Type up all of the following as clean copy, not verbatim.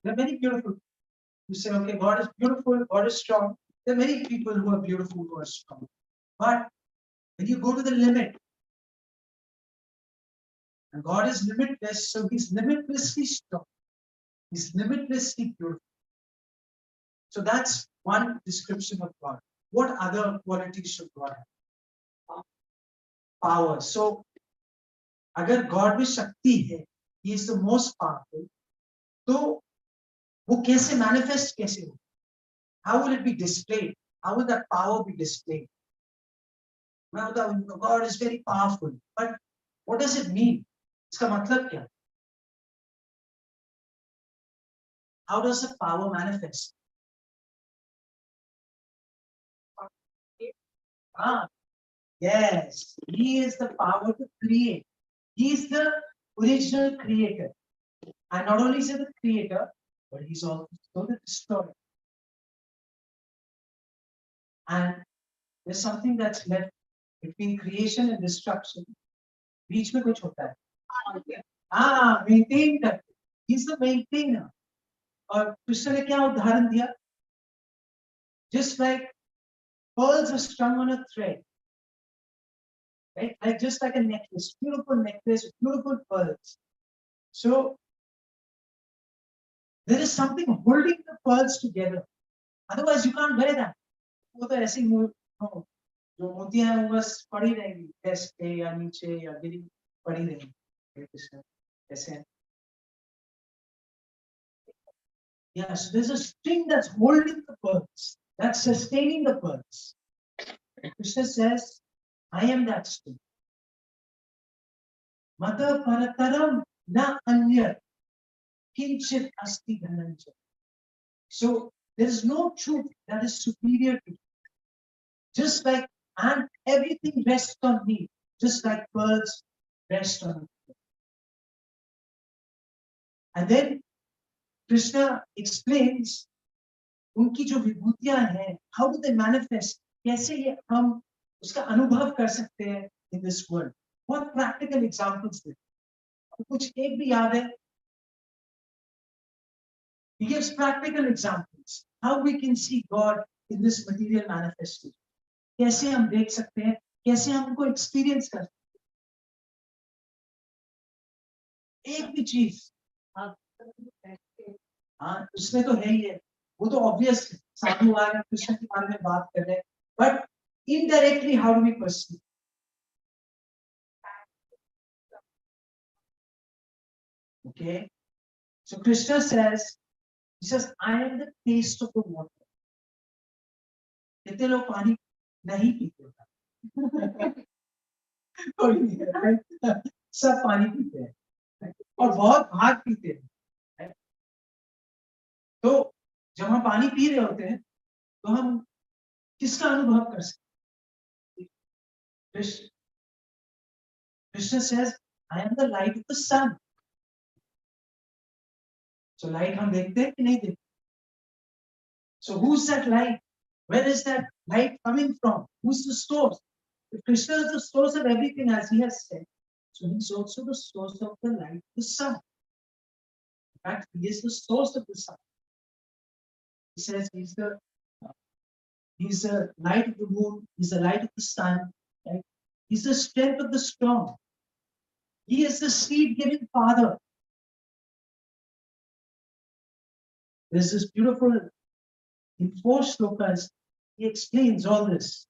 There are many beautiful. You say, okay, God is beautiful, God is strong. There are many people who are beautiful, who are strong. But when you go to the limit, and God is limitless, so He's limitlessly strong. He's limitlessly beautiful. So that's one description of God. What other qualities should God have? Power. So, अगर God में शक्ति है, He is the most powerful. तो वो कैसे manifest कैसे हो? How will it be displayed? How will that power be displayed? मैं बता God is very powerful, but what does it mean? इसका मतलब क्या? How does the power manifest? Yes, He is the power to create. He is the original creator. And not only is He the creator, but He's also the destroyer. And there's something that's left between creation and destruction. बीच में कुछ होता है. Maintain करते. He's the maintainer. और कृष्ण ने क्या उदाहरण दिया? Just like pearls are strung on a thread, right? Like just like a necklace, beautiful necklace, beautiful pearls. So there is something holding the pearls together. Otherwise, you can't wear that. वो तो ऐसे ही जो मोतियां हैं वो बस पड़ी रहेंगी desk पे या नीचे या गिरी पड़ी रहेंगी. ऐसे हैं. Yes, there's a string that's holding the pearls, that's sustaining the pearls. Krishna says, I am that string. Mata parataram na anya kinchit asti dhananjaya. So there is no truth that is superior to me. Just like, and everything rests on me, just like pearls rest on me. And then Krishna explains उनकी जो विभूतियां हैं, how do they manifest? कैसे ये हम उसका अनुभव कर सकते हैं in this world? What practical examples there? कुछ एक भी याद है? He gives practical examples how we can see God in this material manifestation. कैसे हम देख सकते हैं? कैसे हम उनको experience कर सकते हैं? एक भी चीज उसमें तो है ही है. वो तो obvious साधु आ रहे कृष्ण के बारे में बात कर रहे हैं, but indirectly how do we perceive? Okay, so Krishna says, he says, I am the taste of the water. कितने लोग पानी नहीं पीते? सब पानी पीते हैं और बहुत भाग पीते हैं. तो जब हम पानी पी रहे होते हैं तो हम किसका अनुभव कर सकते हैं? Krishna says, I am the light of the sun. So light हम देखते हैं कि नहीं देखते? So who's that light? Where is that light coming from? Who's the source? If Krishna is the source of everything, as he has said, so he's also the source of the light of the sun. In fact, he is the source of the sun. He says he's the light of the moon, he's the light of the sun, right? He's the strength of the strong. He is the seed-giving father. There's this beautiful, in 4 shlokas, he explains all this.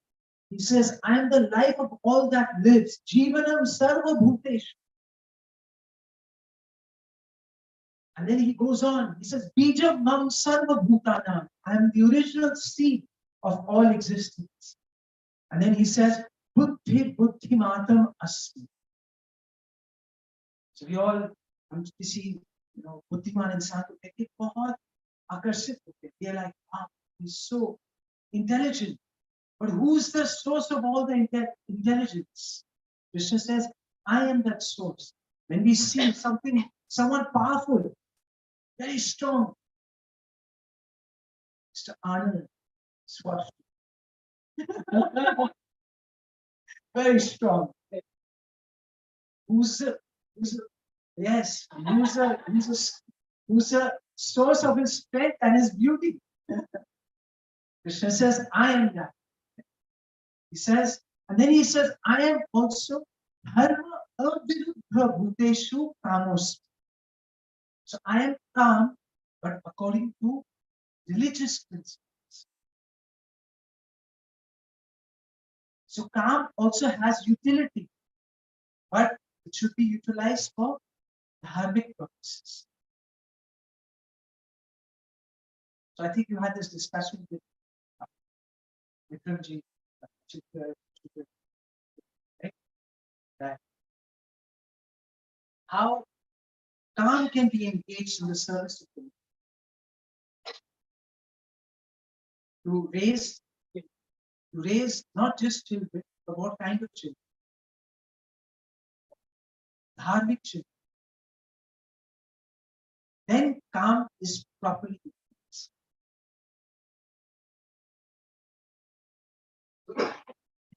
He says, I am the life of all that lives. Jivanam sarva bhutesh. And then he goes on. He says, Bijam mam sarva bhutanam. I am the original seed of all existence. And then he says, Buddhi buddhimatam asmi. So we all, हम किसी बुद्धिमान इंसान को देख के बहुत आकर्षित होते हैं. They're like, wow, he's so intelligent. But who's the source of all the intelligence? Krishna says, I am that source. When we see someone powerful, very strong, Mr. Anand, very strong. Who's a source of his strength and his beauty. Krishna says, I am that. He says, and then he says, I am also dharma aviruddha bhuteshu kamos. So I am calm, but according to religious principles. So calm also has utility, but it should be utilized for dharmic purposes. So I think you had this discussion with Vikramji, right? That how calm can be engaged in the service of the Lord. To raise not just children, but what kind of children? Dharmic children. Then calm is properly utilized.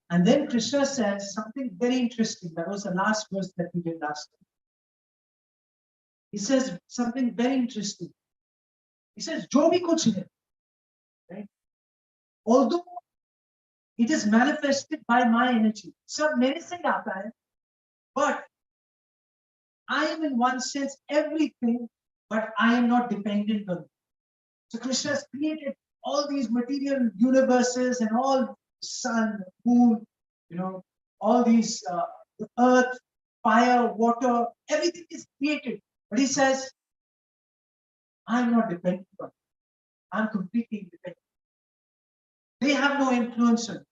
And then Krishna says something very interesting. That was the last verse that we did last time. He says something very interesting. He says, "Jo bhi kuch hai," right? Although it is manifested by my energy. सब मेरे से ही आता है, but I am in one sense everything, but I am not dependent on it. So Krishna has created all these material universes and all sun, moon, all these the earth, fire, water, everything is created. But he says, I'm not dependent on it. I'm completely independent. They have no influence on it.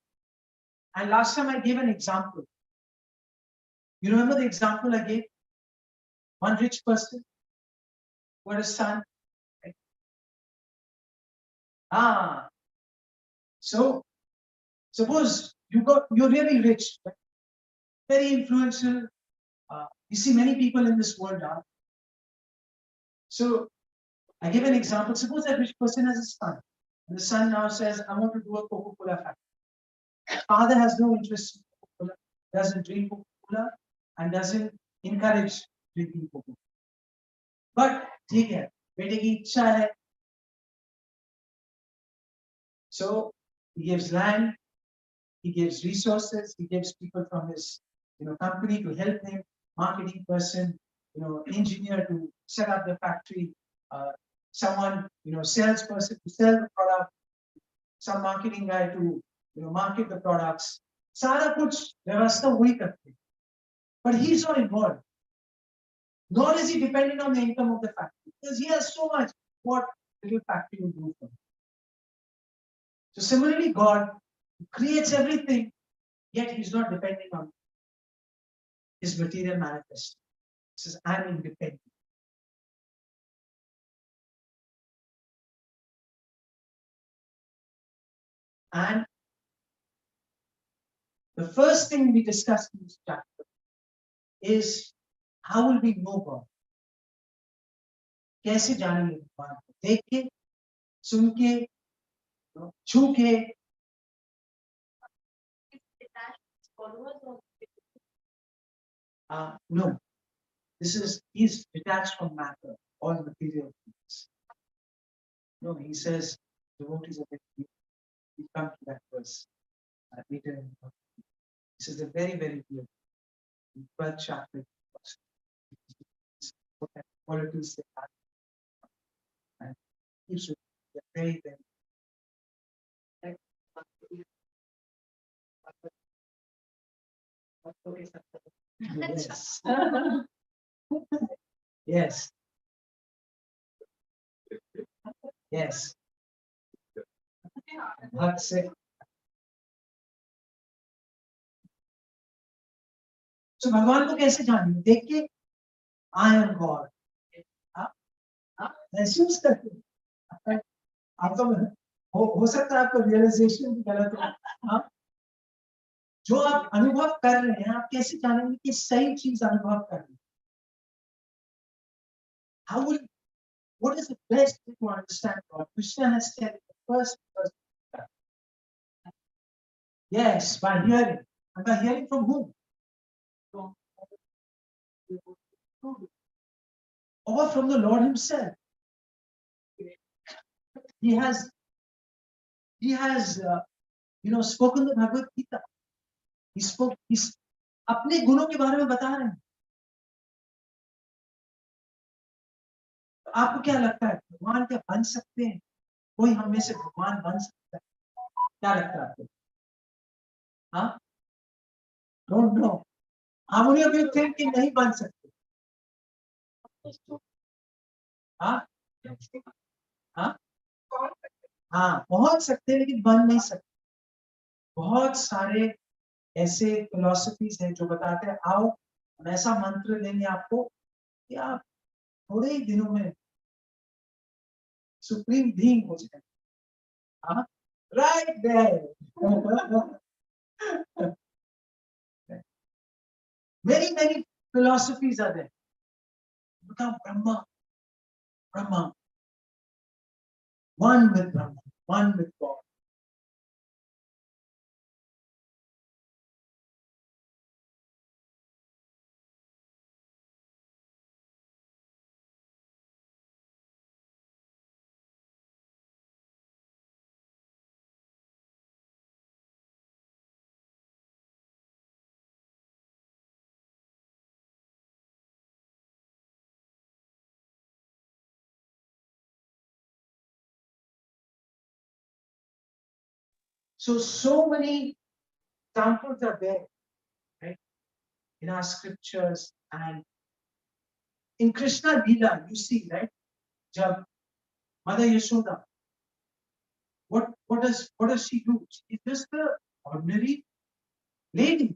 And last time I gave an example. You remember the example I gave? One rich person who had a son. Right? So suppose you're really rich, right? Very influential. You see many people in this world are. So I give an example. Suppose that rich person has a son. And the son now says, I want to do a Coca-Cola factory. Father has no interest in Coca-Cola, doesn't drink Coca-Cola, and doesn't encourage drinking Coca-Cola. But ठीक है, बेटे की इच्छा है. So he gives land, he gives resources, he gives people from his company to help him, marketing person, engineer to set up the factory, someone, salesperson to sell the product, some marketing guy to market the products. सारा कुछ व्यवस्था वही करते हैं. But he's not involved. Nor is he dependent on the income of the factory, because he has so much what little factory will do for him. So similarly, God creates everything, yet he's not dependent on his material manifest. He says, I'm independent. And the first thing we discussed in this chapter is how will we know God? कैसे जानेंगे भगवान को? देख के, सुन के, छू के. No, he's detached from matter, all material things. No, he says devotees of it. We come to that verse later in the book. This is a very, very beautiful 12th chapter. What qualities they have. And keeps it very, very. Yes. Yes. Yes. That's it. So भगवान को कैसे जानेंगे? देख के I am God. महसूस करके. आप तो हो सकता है आपका रियलाइजेशन भी गलत हो. जो आप अनुभव कर रहे हैं, आप कैसे जानेंगे कि सही चीज अनुभव कर रहे हैं? What is the best way to understand God? Krishna has said the first person. Yes, by hearing. And by hearing from whom? Or from the Lord himself. he has spoken the Bhagavad Gita. He's अपने गुणों के बारे में बता रहे हैं. तो आपको क्या लगता है भगवान क्या बन सकते हैं? कोई हम में से भगवान बन सकता है? क्या लगता है आपको? हाँ, don't know. How many of you think कि नहीं बन सकते? हाँ, हाँ, हाँ, पहुंच सकते हैं लेकिन बन नहीं सकते. बहुत सारे ऐसे फिलोसफीज हैं जो बताते हैं आओ हम ऐसा मंत्र देंगे आपको कि आप थोड़े ही दिनों में सुप्रीम बीइंग हो जाए. हाँ, right there. many philosophies are there. Become Brahma, one with Brahma, one with God. So many examples are there, right, in our scriptures and in Krishna Leela. You see, right? Jab Mother Yashoda, what does she do? She's just an ordinary lady,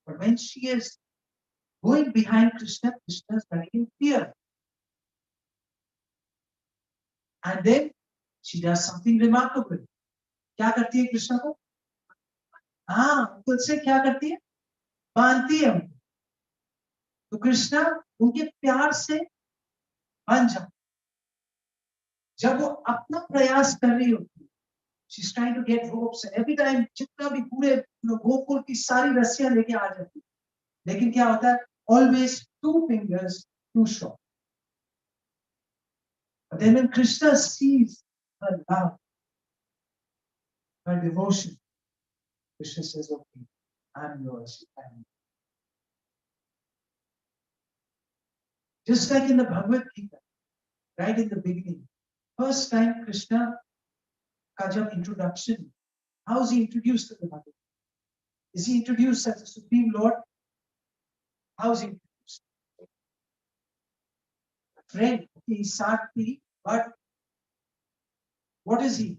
but when she is going behind Krishna, Krishna is running in fear, and then she does something remarkable. क्या करती है कृष्ण को? हाँ, खुद से क्या करती है? बांधती है उनको. तो कृष्णा उनके प्यार से बन जाओ. जब वो अपना प्रयास कर रही होती है, she's trying to get ropes and every time जितना भी पूरे गोकुल की सारी रस्सियां लेके आ जाती है, लेकिन क्या होता है? Always 2 fingers too short. But then when Krishna sees her love, her devotion, Krishna says, "Okay, I'm yours." Just like in the Bhagavad Gita, right in the beginning, first time Krishna का जब introduction, how is he introduced to the Bhagavad? Is he introduced as the Supreme Lord? How is he introduced? A friend, okay, he's Sakti, but what is he?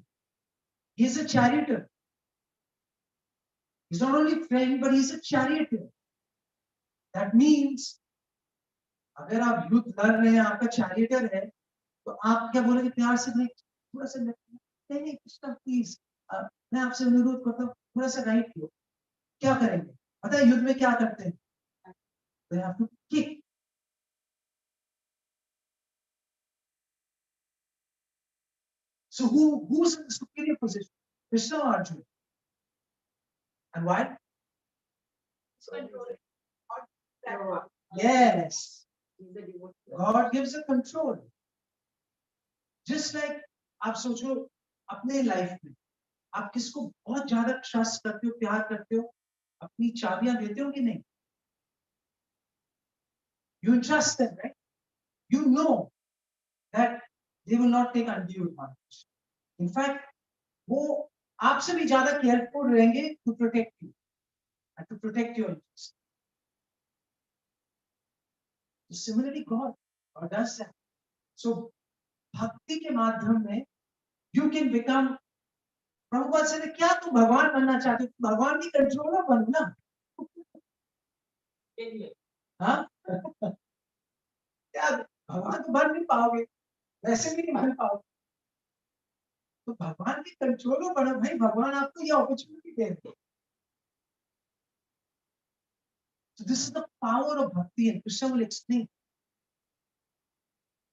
He is a charioteer. He's not only friend, but he's a charioteer. That means अगर आप युद्ध लड़ रहे हैं, आपका charioteer है, तो आप क्या बोलेंगे? प्यार से नहीं, थोड़ा सा नहीं कृष्ण प्लीज, मैं आपसे अनुरोध करता हूँ थोड़ा सा राइट लो. क्या करेंगे? पता है युद्ध में क्या करते हैं? They have to kick. So who's in the superior position? Krishna or Arjuna? And why? Yes. God gives a control. Just like आप सोचो अपने लाइफ में आप किसको बहुत ज्यादा ट्रस्ट करते हो, प्यार करते हो, अपनी चाबियां देते हो कि नहीं? You trust them, right? You know that they will not take undue advantage. In fact, वो आपसे भी ज्यादा केयरफुल रहेंगे to protect you and to protect your interest. So similarly, God does that. So भक्ति के माध्यम में you can become. प्रभुपाद से क्या तुम भगवान बनना चाहते हो? भगवान की कंट्रोलर बनना. हाँ, क्या भगवान तो बन नहीं पाओगे, वैसे भी नहीं बन पाओगे, तो भगवान की कंट्रोलर बनो भाई. भगवान आपको ये अपॉर्चुनिटी दे रहे. So this is the power of bhakti, and Krishna will explain.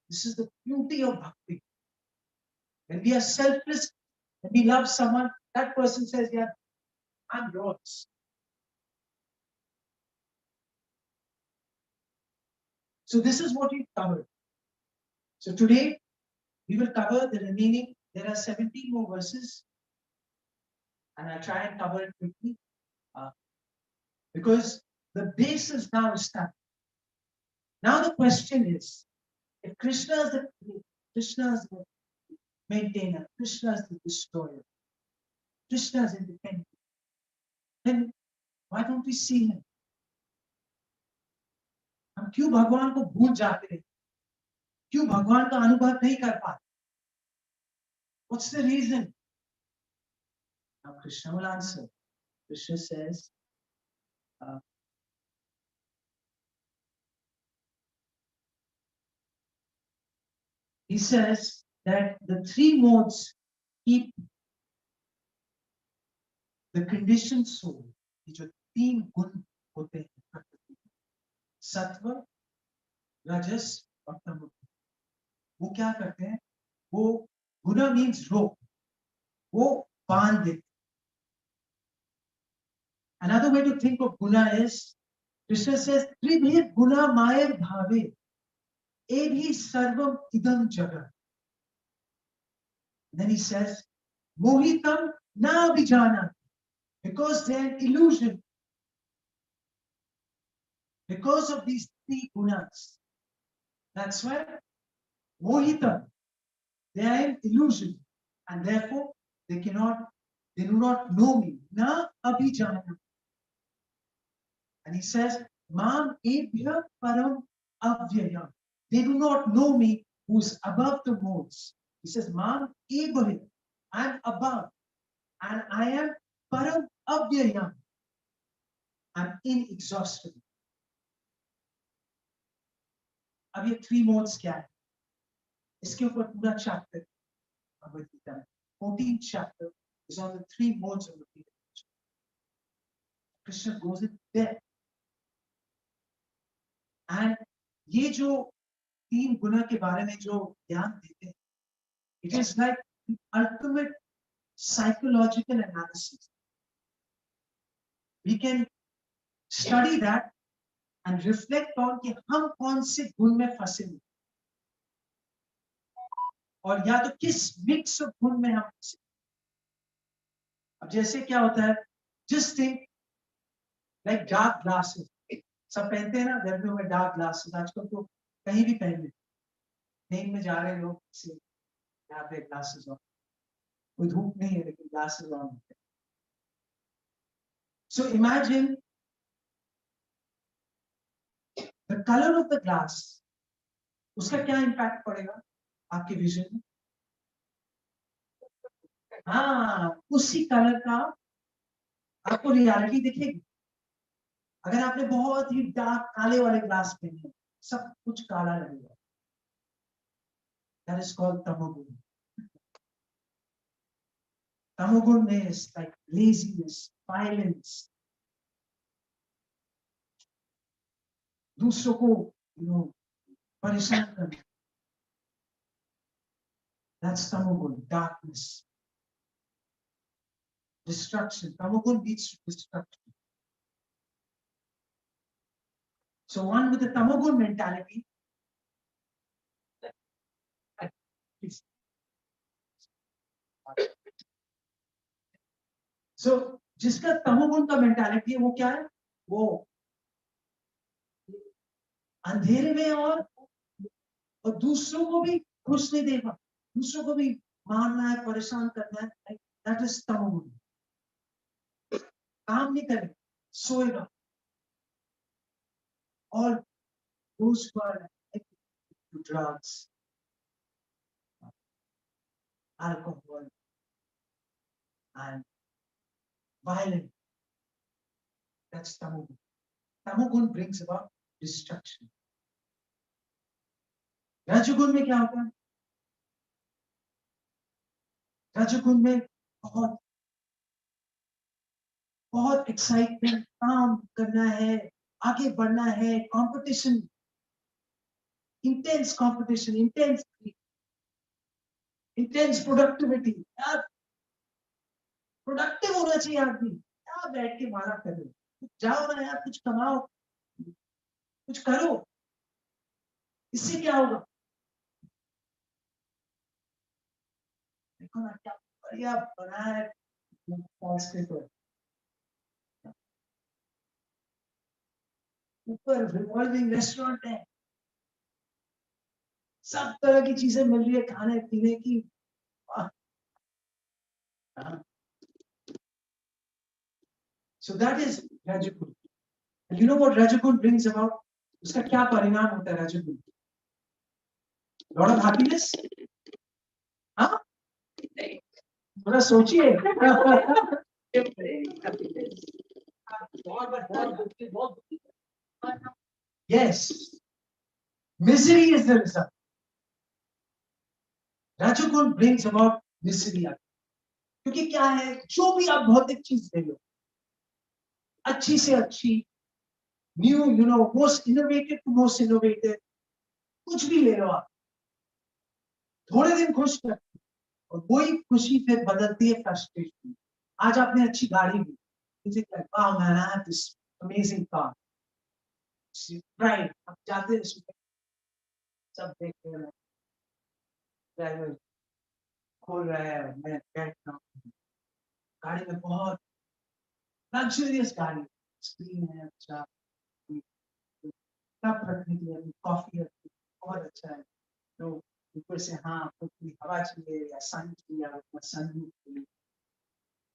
This is the beauty of bhakti. When we are selfless, when we love someone, that person says, "Yeah, I'm yours." So this is what we covered. So today We will cover the remaining. There are 17 more verses, and I'll try and cover it quickly because the base is now established. Now the question is, if Krishna is the maintainer, Krishna is the destroyer, Krishna is independent, then why don't we see him? हम क्यों भगवान को भूल जाते हैं? क्यों भगवान का अनुभव नहीं कर पाते? What's the reason? Now Krishna will answer. Krishna says, he says that the three modes keep the conditioned soul. ये जो तीन गुण होते हैं प्रकृति, सत्व, रजस और तमो, वो क्या करते हैं? वो गुना मीन्स रोक, वो बांध देते. Another way to think of guna is, Krishna says, त्रिभेद गुना मायर भावे एभि सर्वम इदम जगत. Then he says, mohitam na vijana, because they are an illusion. Because of these three gunas. That's why mohitam, they are an illusion, and therefore they do not know me. Na abhijana. And he says, mam ebhya param avyaya. They do not know me who is above the modes. He says, mam ebhya, I am above, and I am param avyaya. I'm inexhaustible. अब ये three modes क्या है? इसके ऊपर पूरा chapter Bhagavad Gita में 14th chapter is on the three modes of the Krishna goes in depth. And ये जो तीन गुना के बारे में जो ज्ञान देते हैं, it is like the ultimate psychological analysis. We can study that and reflect on कि हम कौन से गुण में फंसे हैं, और या तो किस मिक्स ऑफ गुण में हम फंसे. अब जैसे क्या होता है, just think like dark glasses. सब पहनते हैं ना गर्मियों में डार्क ग्लासेस. आजकल तो कहीं भी पहन ले, ट्रेन में जा रहे लोग से यहाँ पे ग्लासेस ऑन, कोई धूप नहीं है लेकिन ग्लासेस ऑन होते हैं. So imagine the color of the glass, उसका क्या इम्पैक्ट पड़ेगा आपके विजन में? हाँ, उसी कलर का आपको रियलिटी दिखेगी. अगर आपने बहुत ही डार्क काले वाले ग्लास पहने, सब कुछ काला लगेगा. That is called tamogun. Tamogun is like laziness, violence, दूसरों को परेशान करना. That's tamogun, darkness, destruction. Tamogun leads to destruction. So one with the tamogun mentality, so जिसका तमोगुण का मेंटालिटी है वो क्या है? वो अंधेरे में और दूसरों को भी खुश नहीं देगा, दूसरों को भी मारना है, परेशान करना है. दैट इज तमोगुण. काम नहीं करेगा, सोएगा. और those who are addicted to drugs, alcohol, and violence, that's tamogun. Tamogun brings about destruction. रजोगुण में क्या होता है? रजोगुण में बहुत बहुत एक्साइटमेंट, काम करना है, आगे बढ़ना है, competition, intense competition, intense productivity. यार प्रोडक्टिव होना चाहिए आदमी. क्या बैठ के मारा कर रहे हो? जाओ ना यार, कुछ कमाओ, कुछ करो. इससे क्या होगा? देखो ना क्या बढ़िया बना है ऊपर रिवॉल्विंग रेस्टोरेंट है, सब तरह की चीजें मिल रही है खाने पीने की। So that is Rajaguna. And you know what Rajaguna brings about? उसका क्या परिणाम होता है Rajaguna? Lot of happiness? हाँ? थोड़ा सोचिए। Yes. Misery is the result. Rajaguna brings about misery. क्योंकि क्या है, जो भी आप भौतिक चीज ले लो, अच्छी से अच्छी, new most innovative to most innovative, कुछ भी ले लो आप, थोड़े दिन खुश करते और वही खुशी फिर बदलती है फ्रस्ट्रेशन। आज आपने अच्छी गाड़ी ली, wow man, I have this amazing car, right? आप जाते हैं, सब देखते हैं, ड्राइवर खोल रहा है, मैं बैठ रहा हूँ गाड़ी में, बहुत लग्जरियस गाड़ी, स्क्रीन है अच्छा, कप रखने के लिए कॉफी रखने, बहुत अच्छा है। तो ऊपर से हाँ आपको हवा चाहिए या सन चाहिए या सन चाहिए,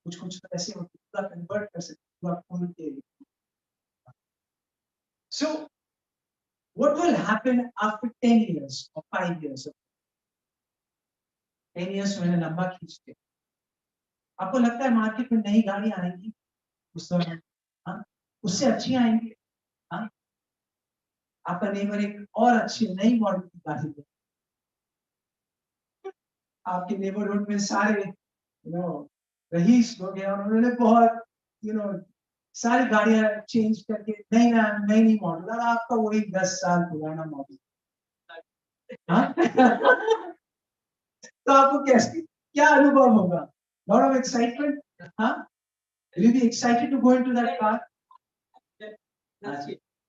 कुछ कुछ तो ऐसे होते पूरा कन्वर्ट कर सकते पूरा खोल के। So what will happen after 10 years or 5 years? 10 years मैंने लंबा खींचते, आपको लगता है मार्केट में नई गाड़ी आएंगी उस दौरान? हाँ, उससे अच्छी आएंगी। हाँ, आपका नेबर एक और अच्छी नई मॉडल की गाड़ी दे, आपके नेबरहुड में सारे रईस लोग हैं और उन्होंने बहुत सारी गाड़ियां चेंज करके नई नई मॉडल, और आपका वही 10 साल पुराना मॉडल। तो आपको कैसे क्या अनुभव होगा? Lot of excitement. हाँ, will you be excited to go into that car?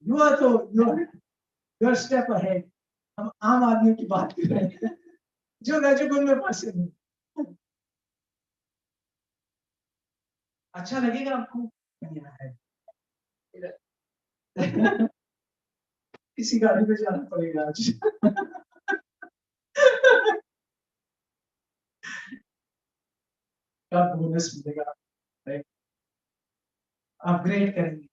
you are तो your step ahead। हम आम आदमी की बात कर रहे हैं जो रजोगुण में फंसे हैं। अच्छा लगेगा आपको? किसी गाड़ी में जाना पड़ेगा आज। कब बोनस मिलेगा, अपग्रेड करेंगे।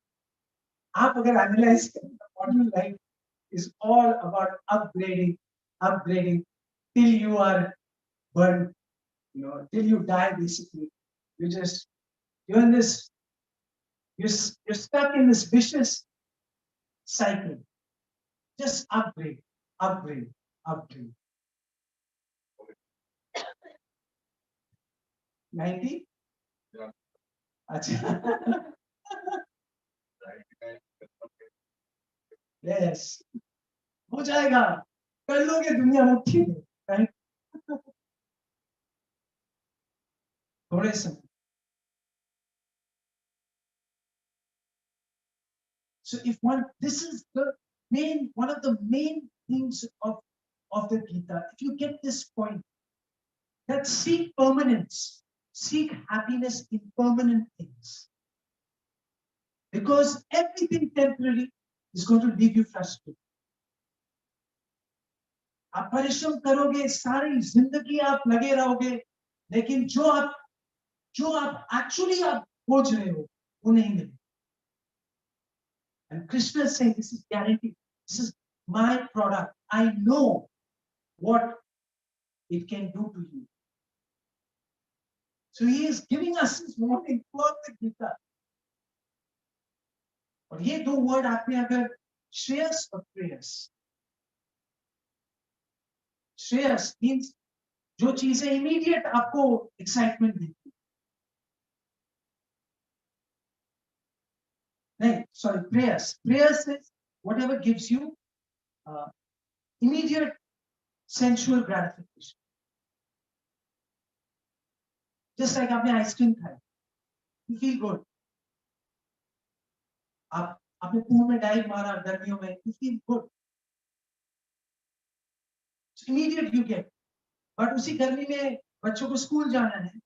आप अगर एनालाइज करें, modern life is all about upgrading till you are burned, till you die basically। you're in this you're stuck in this vicious cycle। just upgrade 90। अच्छा। यस, हो जाएगा, कर लोगे दुनिया मुट्ठी में, राइट? थोड़े समय। So if this is one of the main things of the Gita. If you get this point, that seek permanence, seek happiness in permanent things, because everything temporary is going to leave you frustrated। आप परिश्रम करोगे, सारी जिंदगी आप लगे रहोगे, लेकिन जो आप एक्चुअली आप खोज रहे हो वो नहीं मिलेगा। And Krishna is saying, this is guaranteed, this is my product, I know what it can do to you। So he is giving us this morning throughout the Gita। और ये दो वर्ड आपने अगर श्रेयस और प्रेयस, श्रेयस मीन्स जो चीजें immediate आपको excitement देती, नहीं सॉरी, प्रेयस is whatever gives you immediate sensual gratification। just like आपने आइसक्रीम खाया, you feel good। आपने पूल में डाइव मारा गर्मियों में, you feel good। immediate you get, but उसी गर्मी में बच्चों को स्कूल जाना है,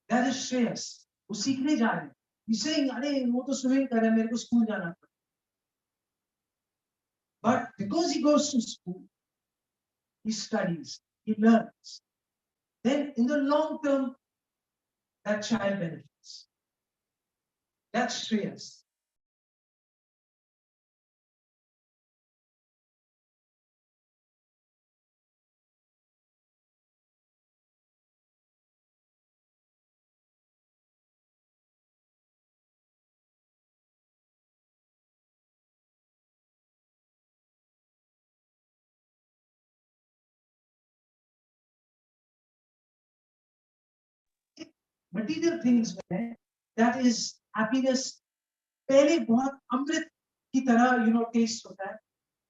that is श्रेयस, वो सीखने जा रहे हैं. He's saying, अरे वो तो स्विमिंग कर रहे हैं, मेरे को स्कूल जाना पड़ेगा. But because he goes to school, he studies, he learns. Then in the long term, that child benefits. That's Shreyas. Material things में that is happiness पहले बहुत अमृत की तरह टेस्ट होता है,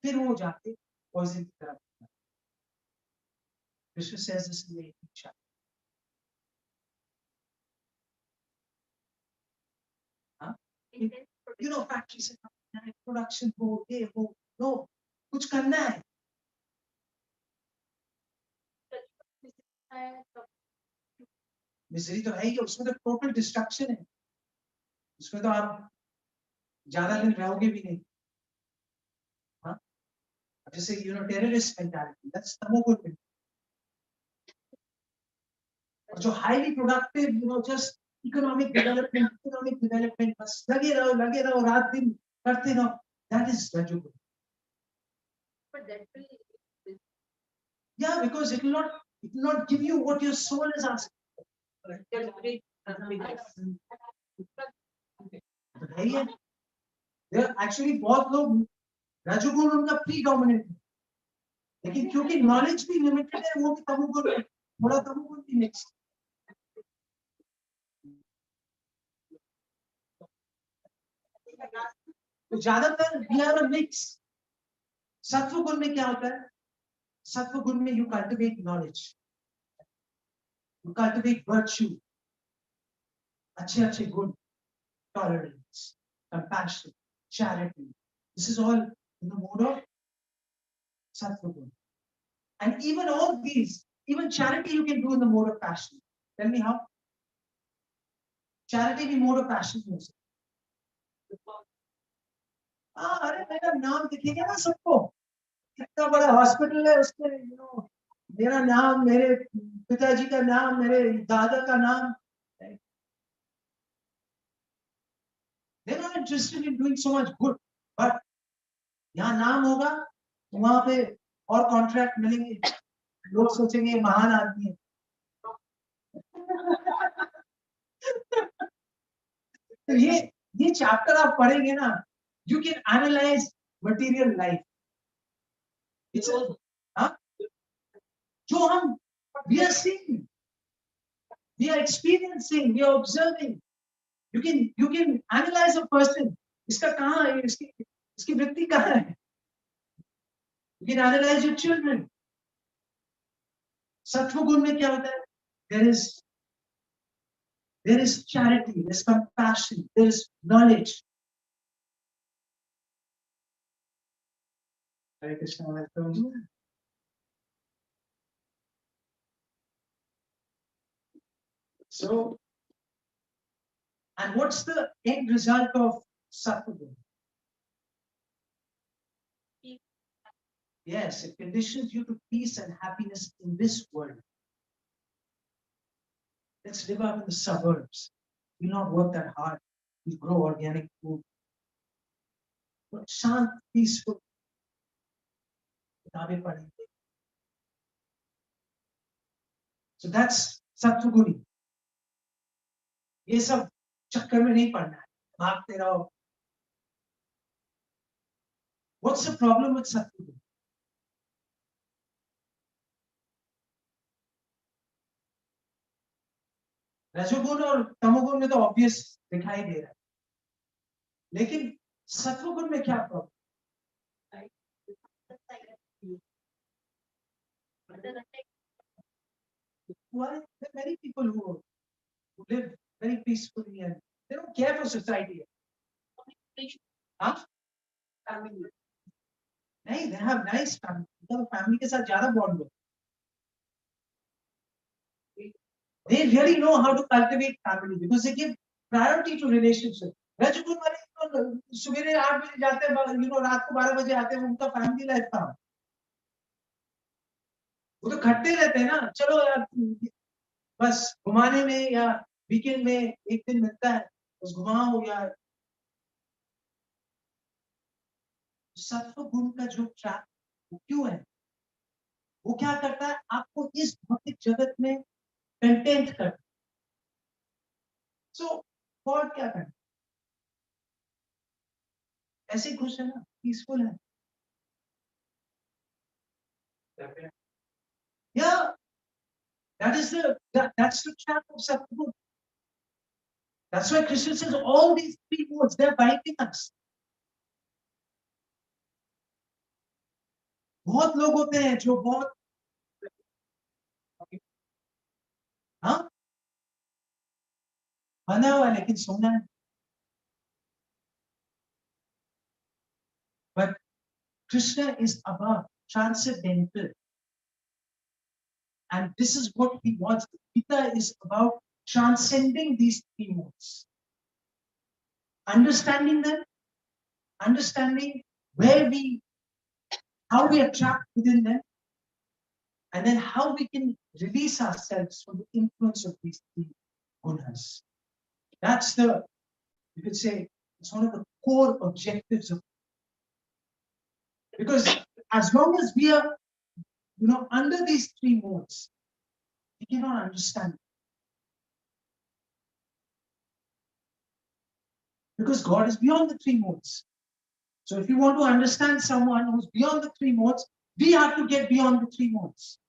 फिर वो जाके पॉइजन की तरह होता है. Krishna says this in the 18th chapter. हाँ? Factory से प्रोडक्शन हो, ये हो, नो, कुछ करना है. मिजरी तो है ही, उसमें तो टोटल डिस्ट्रक्शन है. उसमें तो आप ज्यादा दिन रहोगे भी नहीं. हाँ, जैसे टेररिस्ट मेंटालिटी, दैट्स तमोगुण. और जो highly productive just economic development बस लगे रहो रात दिन करते रहो, दैट इज रजोगुण. But that will, yeah, because it will not give you what your soul is asking. Actually बहुत लोग रजोगुण उनका प्रीडोमिनेंट है, लेकिन क्योंकि नॉलेज भी लिमिटेड है, वो भी तमोगुण, थोड़ा तमोगुण भी मिक्स. तो ज्यादातर वी आर अ मिक्स. सत्व गुण में क्या होता है? सत्व गुण में you cultivate knowledge, you cultivate virtue, अच्छे गुण, tolerance, compassion, charity. This is all in the mode of sattva guna. And even all these, even charity you can do in the mode of passion. Tell me how? Charity भी mode of passion हो सकता. अरे मेरा नाम दिखेगा ना सबको, इतना बड़ा हॉस्पिटल है, उसमें मेरा नाम, मेरे पिताजी का नाम, मेरे दादा का नाम. They're not interested in doing so much good, but यहाँ नाम होगा तो वहां पे और कॉन्ट्रैक्ट मिलेंगे, लोग सोचेंगे महान आदमी है. तो ये चैप्टर आप पढ़ेंगे ना, you can analyse material life. It's जो हम we are seeing, we are experiencing, we are observing. You can analyse a person. इसका कहाँ है, इसकी वृत्ति कहाँ है. You can analyse your children. सत्व गुण में क्या होता है? There is charity, there is compassion, there is knowledge. Hare Krishna, welcome. So, and what's the end result of sattva? Yes, it conditions you to peace and happiness in this world. Let's live out in the suburbs. We'll not work that hard. We'll grow organic food. But shant, peaceful. So that's sattva guni. ये सब चक्कर में नहीं पड़ना है, भागते रहो. What's the problem with sattva guni? रजोगुण और तमोगुण में तो ऑब्वियस दिखाई दे रहा है, लेकिन सत्वगुण में क्या problem? There are many people who live very peacefully and they don't care for society. Huh? नहीं, they have nice family. तो family के साथ ज्यादा bond हो. They really know how to cultivate family because they give priority to relationship. रजगुण वाले तो सुबह 8 बजे जाते हैं, रात को 12 बजे आते हैं, उनका फैमिली लाइफ था। वो तो खट्टे रहते हैं ना, चलो यार बस घुमाने में या वीकेंड में एक दिन मिलता है, बस घुमाओ यार। सत्व गुण का जो ट्रैप वो क्यों है? वो क्या करता है? आपको इस भौतिक जगत में कंटेंट करता है। सो गॉड क्या करता है? ऐसे खुश है ना, पीसफुल है। Yeah, that's the trap of Satguru. That's why Krishna says all these three modes, they're binding us. बहुत लोग होते हैं जो बहुत हाँ बना हुआ है लेकिन सोना है। But Krishna is above, transcendental, and this is what he wants. Gita is about transcending these three modes, understanding them, understanding how we are trapped within them, and then how we can release ourselves from the influence of these three gunas. That's you could say, it's one of the core objectives of, because as long as we are, under these three modes, we cannot understand. Because God is beyond the three modes. So if you want to understand someone who's beyond the three modes, we have to get beyond the three modes.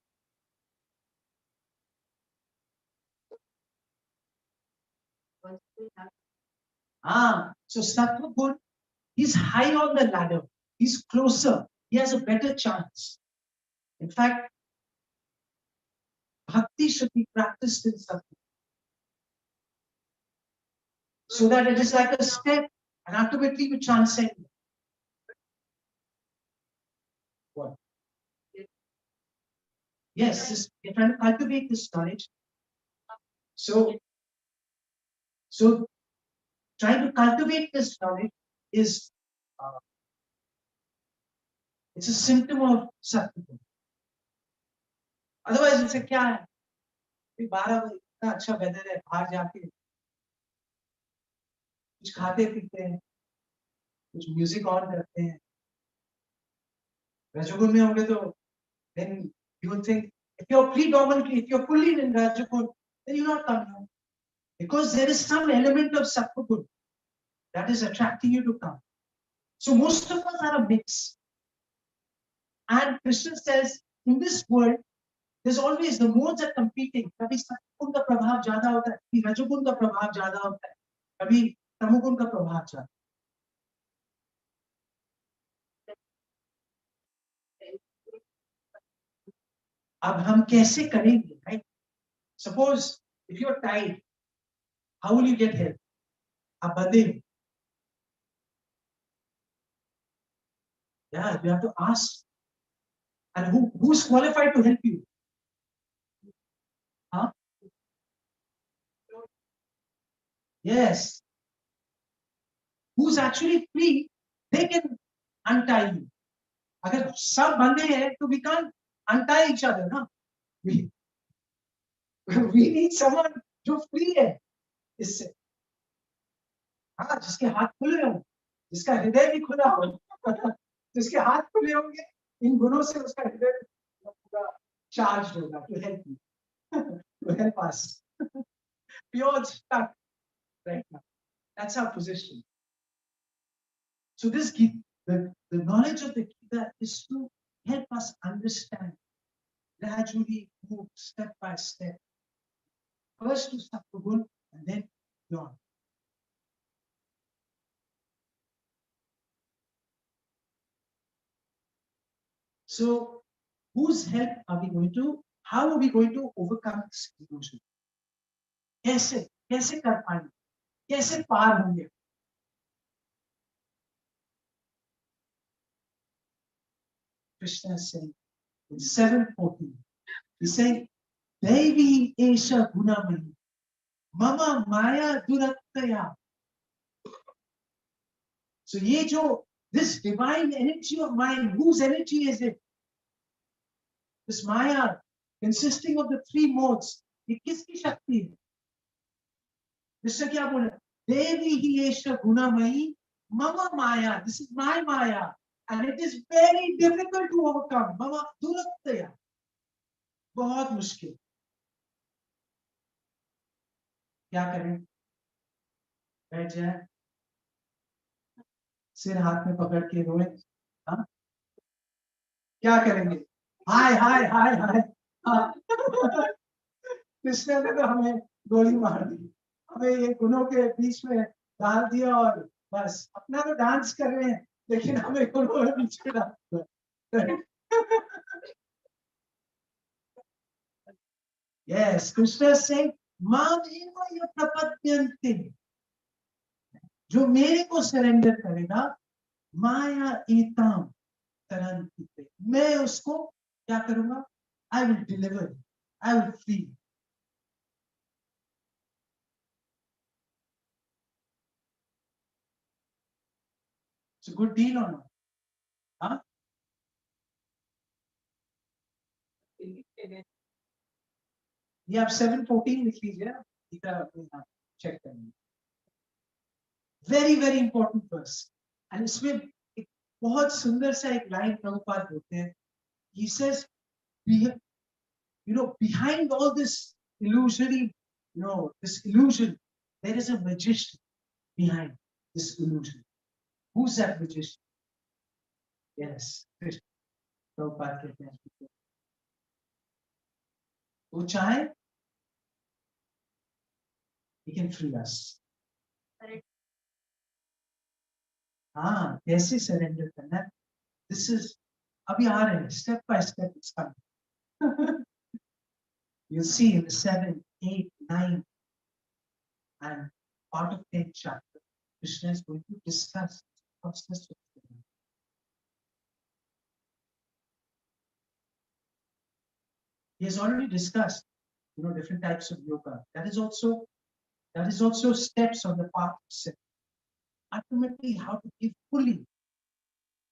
So Sattva Gun, he's high on the ladder. He's closer. He has a better chance. In fact, bhakti should be practiced in Sattva, so that it is like a step, and ultimately we transcend. What? Yes, we're trying to cultivate this knowledge. So trying to cultivate this knowledge is it's a symptom of Sattva. Otherwise, it's a क्या है? 12 बजे इतना अच्छा weather है, बाहर जाके कुछ खाते पीते हैं, कुछ म्यूजिक ऑन करते हैं। रजोगुण में होंगे तो then you will think, if you're predominantly, if you're fully in Rajagun, then you're not coming, because there is some element of Sattva that is attracting you to come. So most of us are a mix. And Krishna says, in this world, there's always the modes are competing. कभी सत्वगुण का प्रभाव ज्यादा होता है, कभी रजोगुण का प्रभाव ज्यादा होता है, कभी तमोगुण का प्रभाव ज्यादा। अब हम कैसे करेंगे, right? Suppose if you're tired, how will you get help? आप बंधे हो। Yeah, you have to ask. And who's qualified to help you? Huh? Yes. Who's actually free, they can untie you. अगर सब बंधे हैं तो we can't untie each other, ना? We need someone जो free है इससे। हाँ, जिसके हाथ खुले हों, जिसका हृदय भी खुला हो, जिसके हाथ खुले होंगे, इन गुणों से उसका हृदय पूरा charged होगा to help you, to help us. Pure stuck right now. That's our position. So this Gita, the knowledge of the Gita is to help us understand, gradually move step by step. First to Sattva and then beyond. So whose help are we going to, how are we going to overcome this illusion? कैसे कर पाएंगे, कैसे पार होंगे? Krishna is saying in 7:14, he's saying Devi Esha Gunamani. Mama Maya Durattaya. So ye jo, this divine energy of mine, whose energy is it? This Maya, consisting of the three modes, ये किसकी शक्ति है? कृष्ण क्या बोले? Devi hi esha gunamayi, mama Maya. This is my Maya, and it is very difficult to overcome. Mama durattaya. बहुत मुश्किल. क्या करें? बैठ जाए, सिर हाथ में पकड़ के रोए. हाँ? क्या करेंगे? हाय हाय हाय हाय. हाँ. कृष्ण ने तो हमें गोली मार दी, हमें ये गुणों के बीच में डाल दिया और बस अपना तो डांस कर रहे हैं, लेकिन हमें गुणों के बीच में डाल दिया. Yes, Krishna is saying, "Mam eva ya prapatyanti." जो मेरे को सरेंडर करेगा, माया एताम तरंती पे, मैं उसको क्या करूंगा? I will deliver, I will free. It's a good deal or not? हाँ? ये आप 7:14 लिख लीजिए, गीता अपने आप चेक करेंगे. Very very important verse, and इसमें एक बहुत सुंदर सा एक लाइन प्रभुपाद बोलते हैं. He says, behind all this illusory, this illusion, there is a magician behind this illusion. Who's that magician? Yes, Krishna. Prabhupada कहते हैं, वो चाहे, he can free us. हाँ, कैसे सरेंडर करना है? This is अभी आ रहे हैं, step by step it's coming. You'll see in the 7, 8, 9, and part of 10th chapter, Krishna is going to discuss the process of surrender. He has already discussed, different types of yoga. That is also steps on the path of surrender. Ultimately, how to give fully.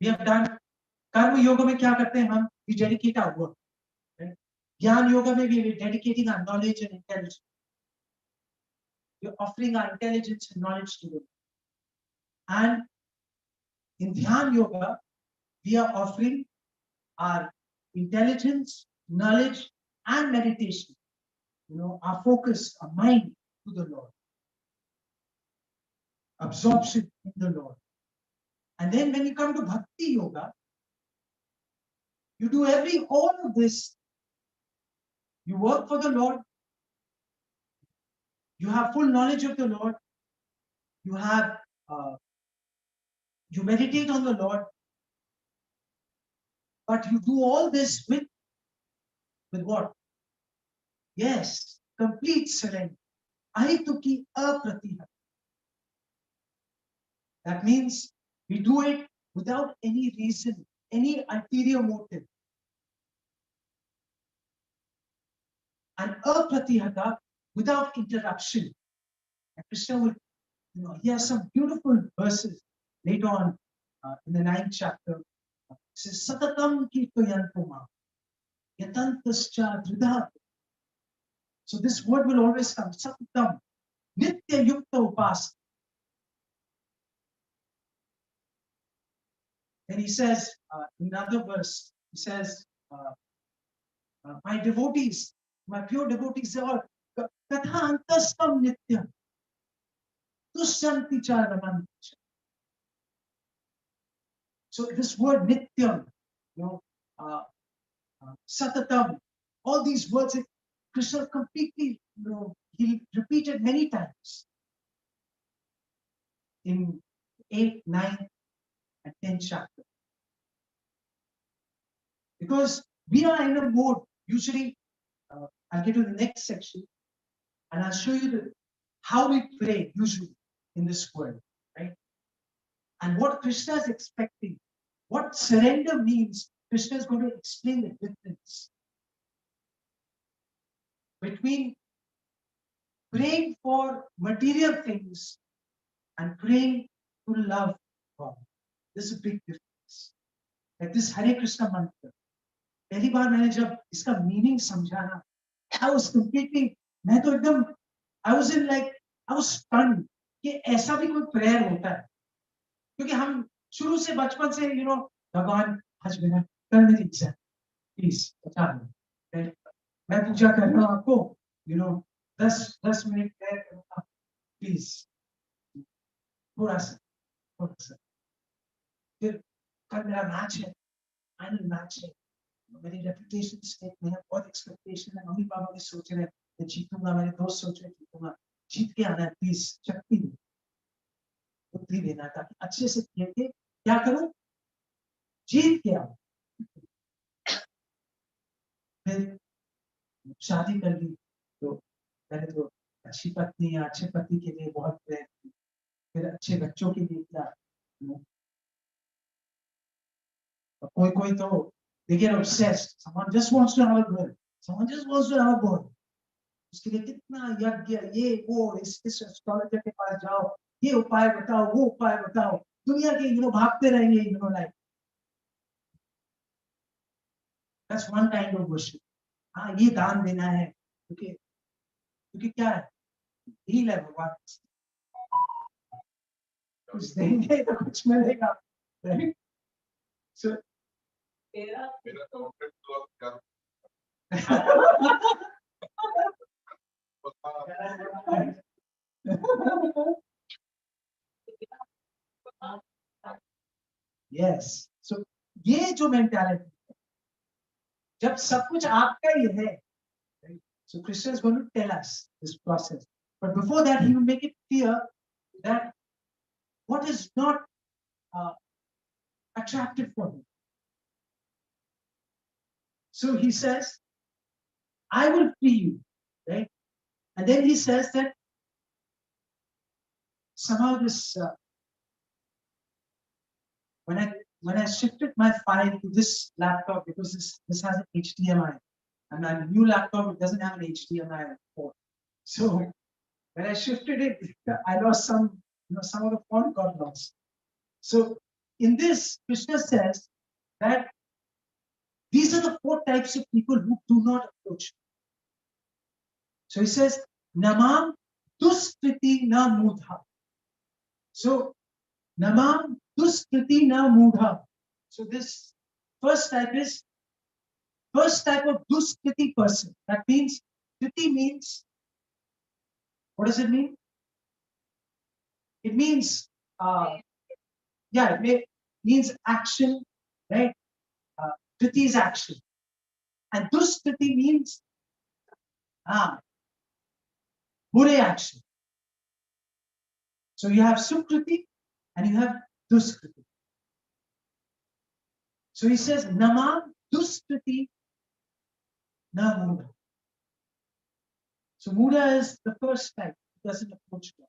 We have done कर्म yoga में क्या करते हैं हम? We dedicate our work. Right? ज्ञान yoga में we are dedicating our knowledge and intelligence. We are offering our intelligence and knowledge to them. And in Dhyan yoga, we are offering our intelligence, knowledge, and meditation. Our focus, our mind to the Lord. Absorption in the Lord. And then when you come to Bhakti Yoga, you do all of this. You work for the Lord. You have full knowledge of the Lord. You meditate on the Lord. But you do all this with what? Yes, complete surrender. Ahituki apratiha. That means we do it without any reason, any ulterior motive. And apratihata, without interruption. And Krishna will, he has some beautiful verses later on in the 9th chapter. It says, Satatam kirtayantoma, yatantascha dridhat. So this word will always come, Satatam, nitya yukta upas. Then he says, in another verse, he says, my devotees, my pure devotees, they all katha antastam nityam tusyanti charaman. So this word nityam, satatam, all these words, Krishna completely, he repeated many times in 8, 9, and 10 chapter. Because we are in a mode, usually, I'll get to the next section, and I'll show you how we pray usually in this world, right? And what Krishna is expecting, what surrender means, Krishna is going to explain the difference. between praying for material things and praying to love God. There's a big difference. Like this Hare Krishna mantra. पहली बार मैंने जब इसका meaning समझा ना, I was completely, मैं तो एकदम, I was in like, I was stunned कि ऐसा भी कोई प्रेयर होता है. क्योंकि हम शुरू से बचपन से भगवान आज मेरा कर मेरी इच्छा, प्लीज बता दो, मैं पूजा कर रहा हूँ आपको, 10 मिनट प्रेयर करूंगा, प्लीज थोड़ा सा. फिर कल मेरा मैच है, फाइनल मैच है, मेरी रेपुटेशन स्टेक में है, बहुत एक्सपेक्टेशन है, मम्मी पापा भी सोच रहे हैं मैं जीतूंगा, मेरे दोस्त सोच रहे जीतूंगा, जीत के आना है, प्लीज शक्ति दो, बुद्धि देना, ताकि अच्छे से खेल के क्या करूं, जीत के आओ. फिर शादी कर ली तो पहले तो अच्छी पत्नी या अच्छे पति के लिए बहुत प्रेयर की, फिर अच्छे बच्चों के लिए क्या, कोई कोई तो they get obsessed, someone just wants to have a girl, someone just wants to have a boy, उसके लिए कितना यज्ञ, ये वो, इस एस्ट्रोलॉजर के पास जाओ, ये उपाय बताओ, वो उपाय बताओ, दुनिया के भागते रहेंगे, like that's one kind of worship. हाँ, ये दान देना है क्योंकि क्या है, डील है भगवान, कुछ देंगे तो कुछ मिलेगा, राइट? सो यस, सो ये जो मेंटालिटी, जब सब कुछ आपका ही है, so Krishna is going to tell us this process, but before that he will make it clear that what is not attractive for him. So he says, I will free you, right? And then he says that somehow this, when I shifted my file to this laptop, because this has an HDMI, and my new laptop, it doesn't have an HDMI port. So when I shifted it, I lost some of the font got lost. So in this, Krishna says that these are the 4 types of people who do not approach. So he says, Namam Duskriti na mudha. So Namam Duskriti na mudha. So this first type of Duskriti person. That means, Kriti means, what does it mean? It means, it means action, right? Kriti is action. And Duskriti means bure action. So you have Sukriti and you have Duskriti. So he says, Namam Duskriti na Mudha. So Mudha is the first type. It doesn't approach God.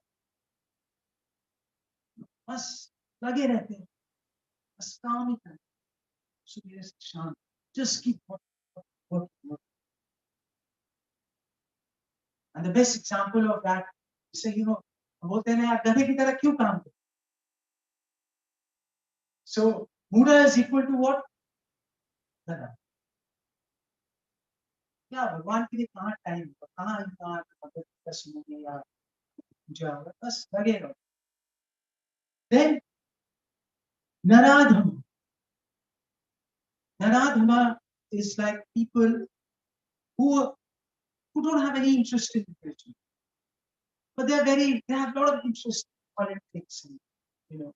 बस लगे रहते हैं, बस काम ही करते हैं, सुबह से शाम, just keep working. And the best example of that, say, बोलते हैं यार गधे की तरह क्यों काम करते? So Mudha is equal to what? गधा. क्या भगवान के लिए कहाँ टाइम, कहाँ 10 मिनट या पूजा होगा, बस लगे रहो. Then Naradhama. Naradhama is like people who don't have any interest in religion, but they have a lot of interest in politics and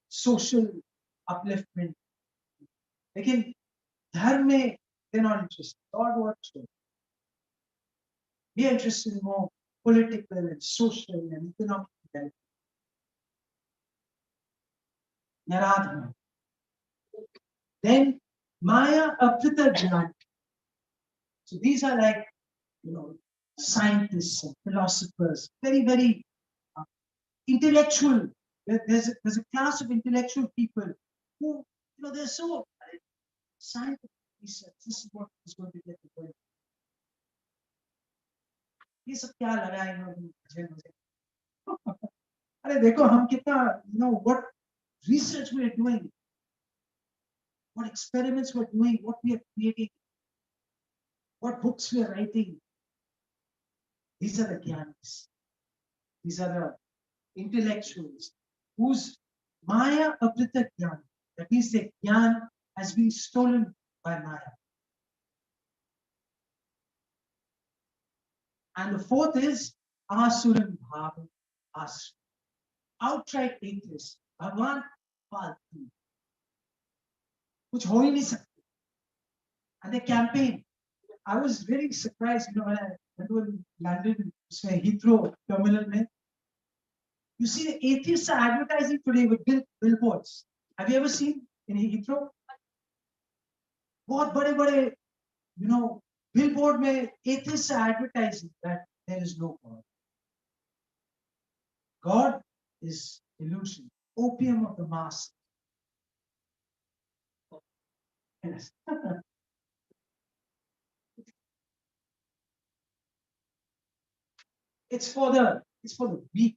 social upliftment. लेकिन धर्म में they're not interested. God wants to. We are interested in more political and social and economic development. Naradhana. Then Maya Avrita Jnana. So these are like, scientists and philosophers, very, very intellectual. There's a class of intellectual people who, they're so scientific research. This is what is going to get the world. ये सब क्या लगाएंगे मुझे मुझे अरे देखो हम कितना what research we are doing, what experiments we are doing, what we are creating, what books we are writing. These are the gyanis. These are the intellectuals whose Maya Avrita Jnana, that means the Jnana has been stolen by Maya. And the fourth is Asuran Bhava Asra. Outright atheists. Bhagwan फालतू कुछ हो ही नहीं सकते. And they campaign. I was very surprised, when I went to London, Heathrow terminal mein. You see, the atheists are advertising today with billboards. Have you ever seen in Heathrow? बहुत बड़े-बड़े, billboard में atheists are advertising that there is no God. God is illusion, opium of the mass. Yes. It's for the weak.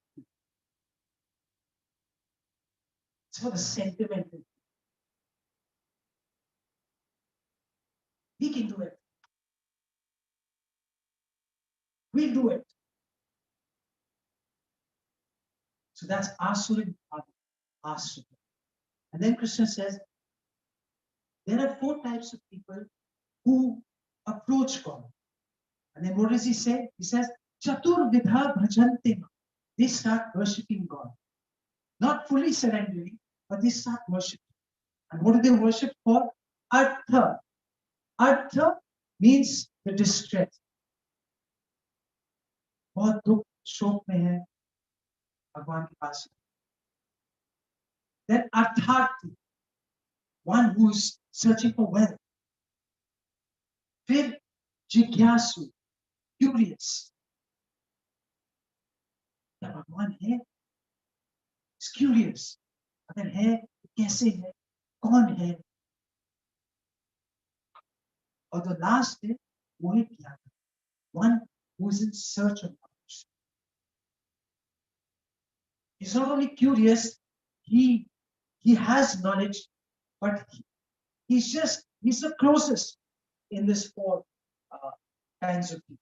It's for the sentimental. We can do it. We'll do it. So that's Asurin Asura. And then Krishna says, there are 4 types of people who approach God. And then what does he say? He says, Chatur Vidha Bhajante. They start worshipping God. Not fully surrendering, but they start worshiping. And what do they worship for? Artha. Artha means the distress. बहुत दुख शोक में है भगवान के पास. Then Artharthi, one who is searching for wealth. फिर Jigyasu, curious. क्या भगवान है? Is curious. अगर है कैसे है? कौन है? और the last है मोहित ज्ञान, one who is in search of knowledge. He's not only curious, he has knowledge, but he's the closest in this 4 kinds of people.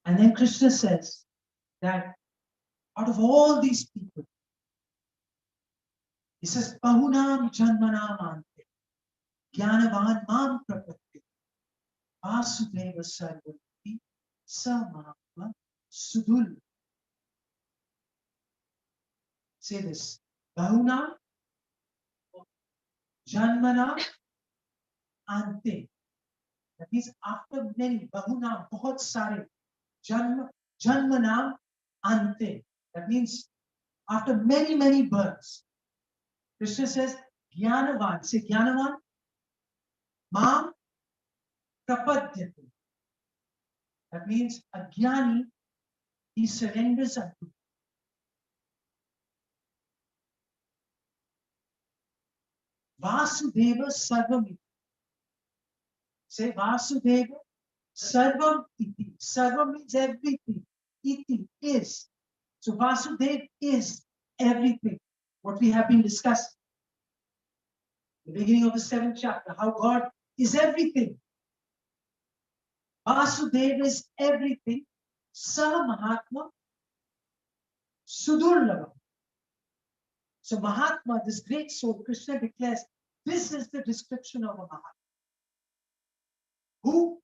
And then Krishna says that out of all these people, he says, Bahunam Janmanam Ante, Jnanavan Mam Prapatti, Vasudeva Sarvati, Samahama Sudul. Say this. Bahunam Janmanam Ante. That means after many, Bahunam, बहुत सारे, Janmanam Ante. That means after many births. Krishna says, Jnanavan. Say Jnanavan. Mam Prapadyate. That means a Jnani, he surrenders unto. Vasudeva Sarvam. Say Vasudeva Sarvam Iti. Sarvam means everything. Iti is. So Vasudeva is everything. What we have been discussing. The beginning of the 7th chapter, how God is everything. Vasudeva is everything. Sa Mahatma Sudurlava. So Mahatma, this great soul, Krishna declares, this is the description of a Mahatma.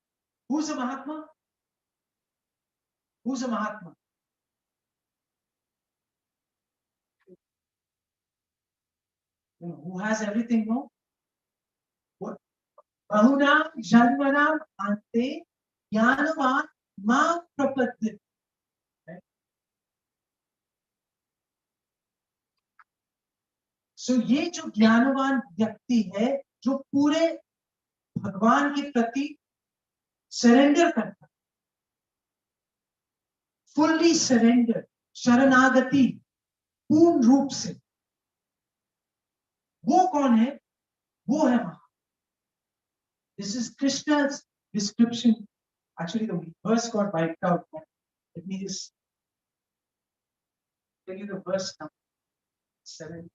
Who's a Mahatma? Who's a Mahatma? Who has everything, no? What? Bahunam Janmanam Ante Jnanavan Ma Prapadyate. So ये जो ज्ञानवान व्यक्ति है जो पूरे भगवान के प्रति सरेंडर करता, फुल्ली सरेंडर, शरणागति पूर्ण रूप से, वो कौन है? वो है महात्मा. This is Krishna's description. Actually, the verse got wiped out. Let me just tell you the verse now. 7.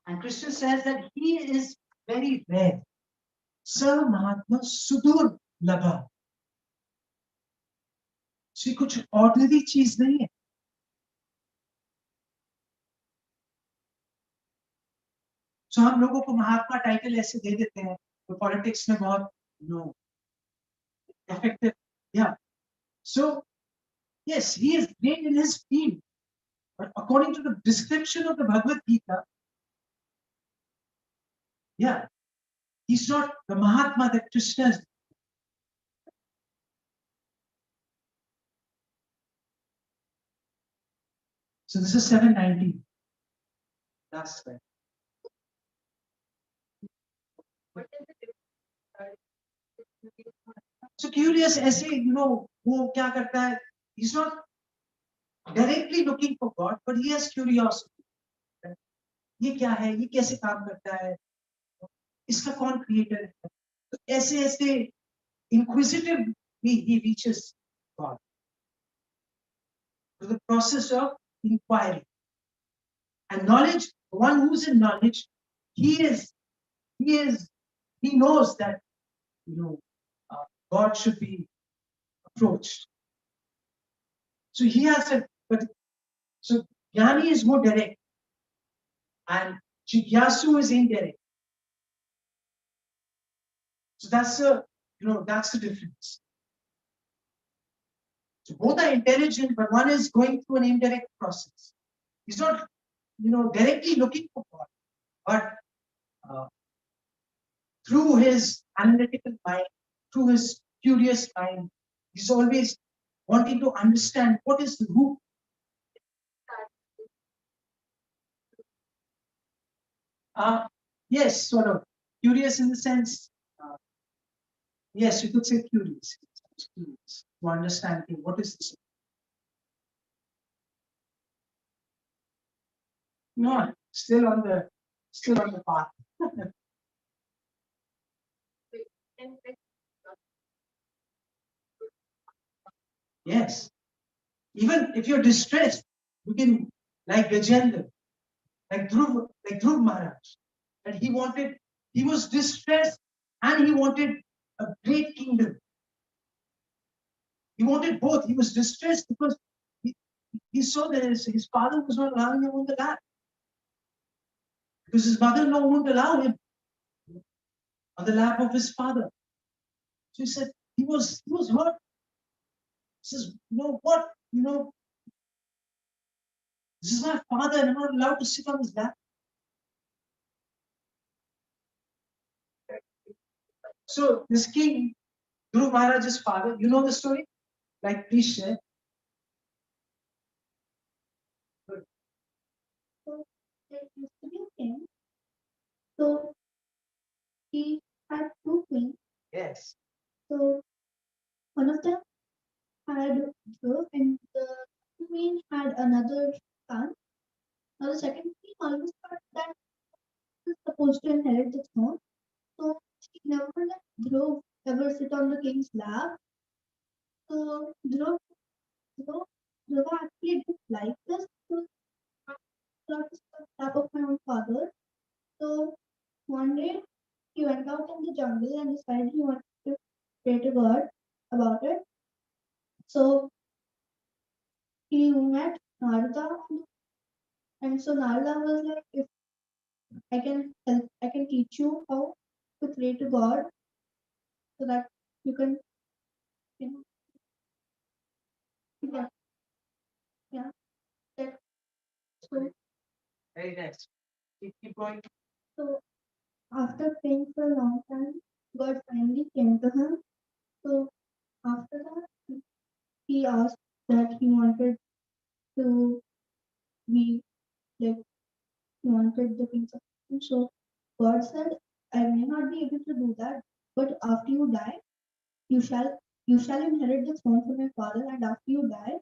And Krishna says that he is very rare. Sa Mahatma Sudur Labha. So कुछ ordinary चीज नहीं है. So हम लोगों को महात्मा title ऐसे दे देते हैं तो पॉलिटिक्स में बहुत effective. Yeah. So yes, he is great in his field. But according to the description of the Bhagavad Gita, yeah, he's not the Mahatma that Krishna is. So this is 790. Last slide. What is the So curious ऐसे वो क्या करता है? He's not directly looking for God, but he has curiosity. ये क्या है? ये कैसे काम करता है? इसका कौन creator है? तो ऐसे inquisitive he reaches God. So the process of inquiry and knowledge. One who's in knowledge, he knows that God should be approached. So he has so Jnani is more direct and Jigyasu is indirect. So that's the difference. So both are intelligent, but one is going through an indirect process. He's not, directly looking for God, but through his analytical mind, through his curious mind, he's always wanting to understand what is the root. Yes, sort of curious in the sense. Yes, you could say curious. Curious to understand what is this. No, still on the path. Yes. Even if you're distressed, you can, like Gajendra, like Dhruv Maharaj. And he was distressed and he wanted a great kingdom. He wanted both. He was distressed because he saw that his father was not allowing him on the lap. Because his mother-in-law wouldn't allow him on the lap of his father. So he said, he was hurt. He says, what? This is my father and I'm not allowed to sit on his lap. So this king, Guru Maharaj's father, you know the story? Like, please share. So there used to be a king. So he had two queens. Yes. So one of them had Dhruv and the queen had another son. Now the second queen always thought that she was supposed to inherit the throne. So she never let Dhruv ever sit on the king's lap. So Dhruv actually didn't like this. So I got to sit on the lap of my own father. So one day he went out in the jungle and decided he wanted to pray to God about it. So he met Narada, and so Narada was like, "If I can help, I can teach you how to pray to God, so that you can, you know, yeah, yeah, that." So, Very nice. Keep going. so after praying for a long time, God finally came to him. So after that, he asked that he wanted to be like he wanted the king's affection. So God said, I may not be able to do that, but after you die, you shall inherit the throne from your father, and after you die,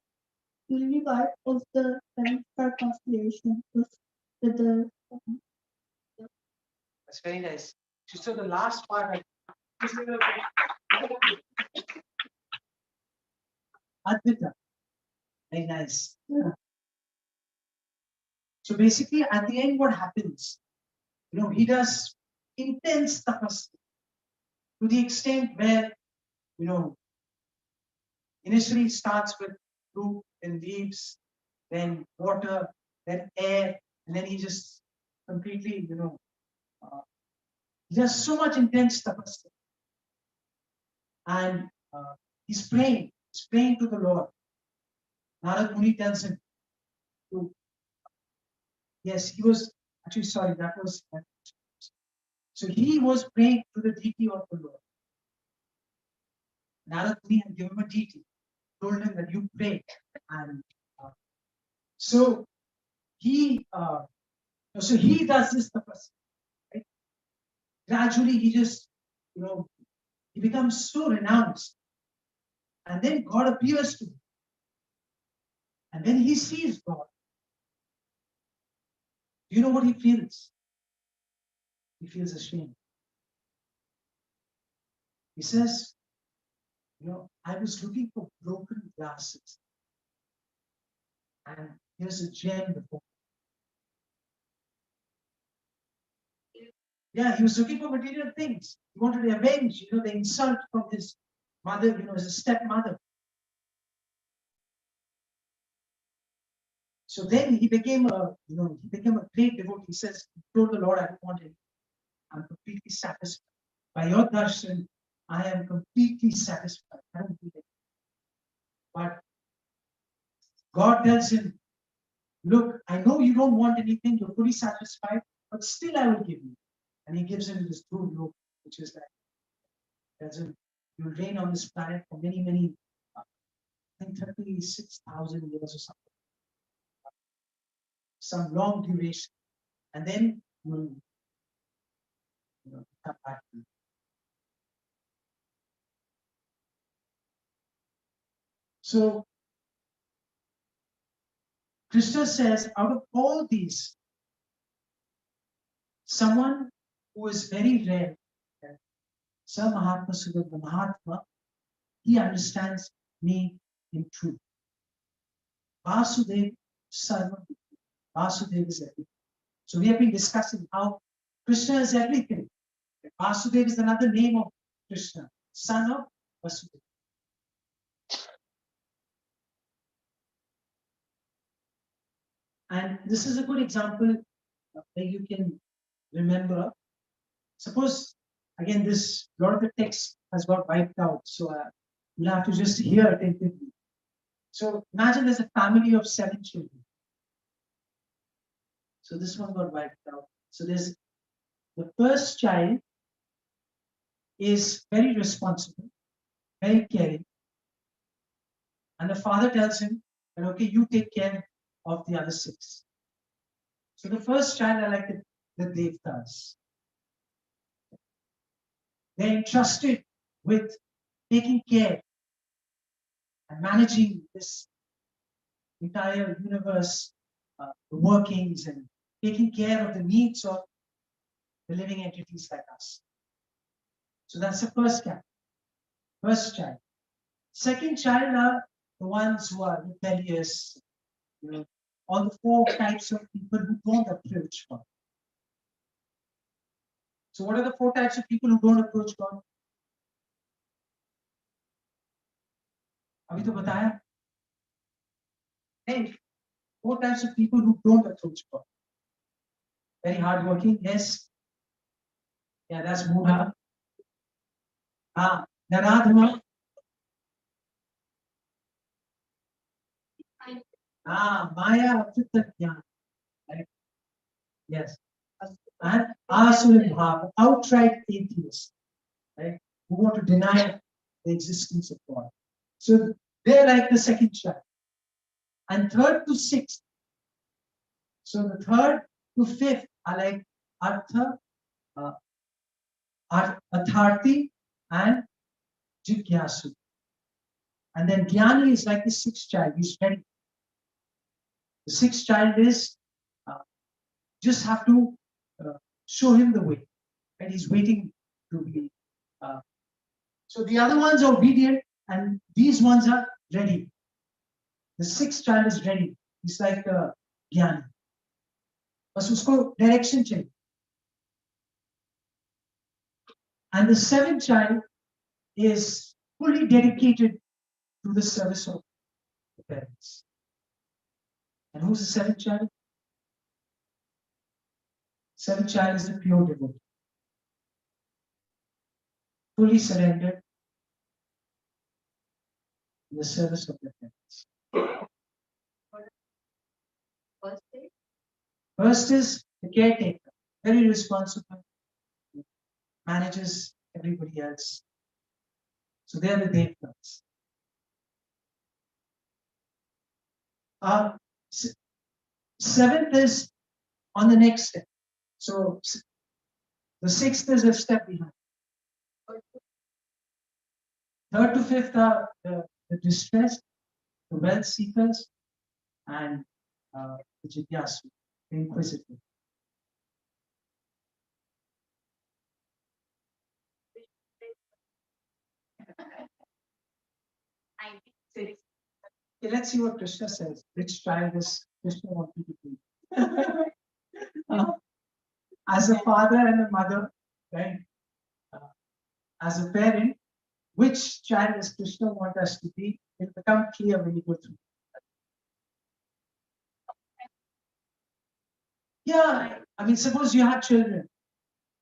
you will be part of the 7-star constellation with the That's very nice. So the last part, Advaita. Very nice. Yeah. So basically, at the end, what happens? He does intense tapasya to the extent where, initially starts with fruit and leaves, then water, then air, and then he just completely, he does so much intense tapasya. And he's praying to the Lord. Narad Muni tells him to, yes, he was, actually, sorry, that was, so he was praying to the deity of the Lord. Narad Muni had given him a deity, told him that you pray. And so he does this tapasya. Right? Gradually, he just, he becomes so renounced. And then God appears to him. And then he sees God. Do you know what he feels? He feels ashamed. He says, I was looking for broken glasses. And here's a gem before. Yeah, he was looking for material things. He wanted to avenge, the insult from his mother, his stepmother. So then he became a great devotee. He says, he told the Lord, I don't want anything. I'm completely satisfied. By your darshan, I am completely satisfied. I don't need it. But God tells him, look, I know you don't want anything, you're fully satisfied, but still I will give you. And he gives him this true look, which is that you'll reign on this planet for many, many, I think 36,000 years or something. Some long duration. And then you'll come back to me. So Krishna says, out of all these, someone who is very rare, some Mahatma Sudhir, the Mahatma, he understands me in truth. Vasudev Sarva. Vasudev is everything. So we have been discussing how Krishna is everything. Vasudev is another name of Krishna, son of Vasudeva. And this is a good example where you can remember. Suppose, again, a lot of the text has got wiped out, so you'll have to just hear attentively. So imagine there's a family of 7 children. So this one got wiped out. So there's the first child is very responsible, very caring. And the father tells him that, okay, you take care of the other 6. So the first child are like the Devtas. They're entrusted with taking care and managing this entire universe, the workings, and taking care of the needs of the living entities like us. So that's the first child. Second child are the ones who are rebellious, all the 4 types of people who don't approach God. So what are the 4 types of people who don't approach God? अभी तो बताया. Hey, 4 types of people who don't approach God. Very hardworking, yes. Yeah, that's Buddha. Naradhama. Maya Apritagyan. Right? Yes. And Asura, outright atheists, right? Who want to deny the existence of God. So they're like the second child. And 3rd to 6th. So the 3rd to 5th are like Artha, Atharthi and Jigyasu. And then Jnani is like the sixth child. He's ready. The sixth child is just have to show him the way, and he's waiting to be. So the other ones are obedient, and these ones are ready. The sixth child is ready. He's like Jnani. बस उसको direction चाहिए. And the seventh child is fully dedicated to the service of the parents. And who's the seventh child? Seventh child is the pure devotee, fully surrendered in the service of the parents. First day, First is the caretaker, very responsible, manages everybody else. So they are the devtas. Seventh is on the next step. So the sixth is a step behind. Third to fifth are the distressed, the wealth seekers, and the jigyasu, the inquisitive. I think Okay, let's see what Krishna says. Which child does Krishna want you to be? As a father and a mother, right? As a parent, which child does Krishna want us to be? It will become clear when you go through. Yeah, I mean, suppose you have children.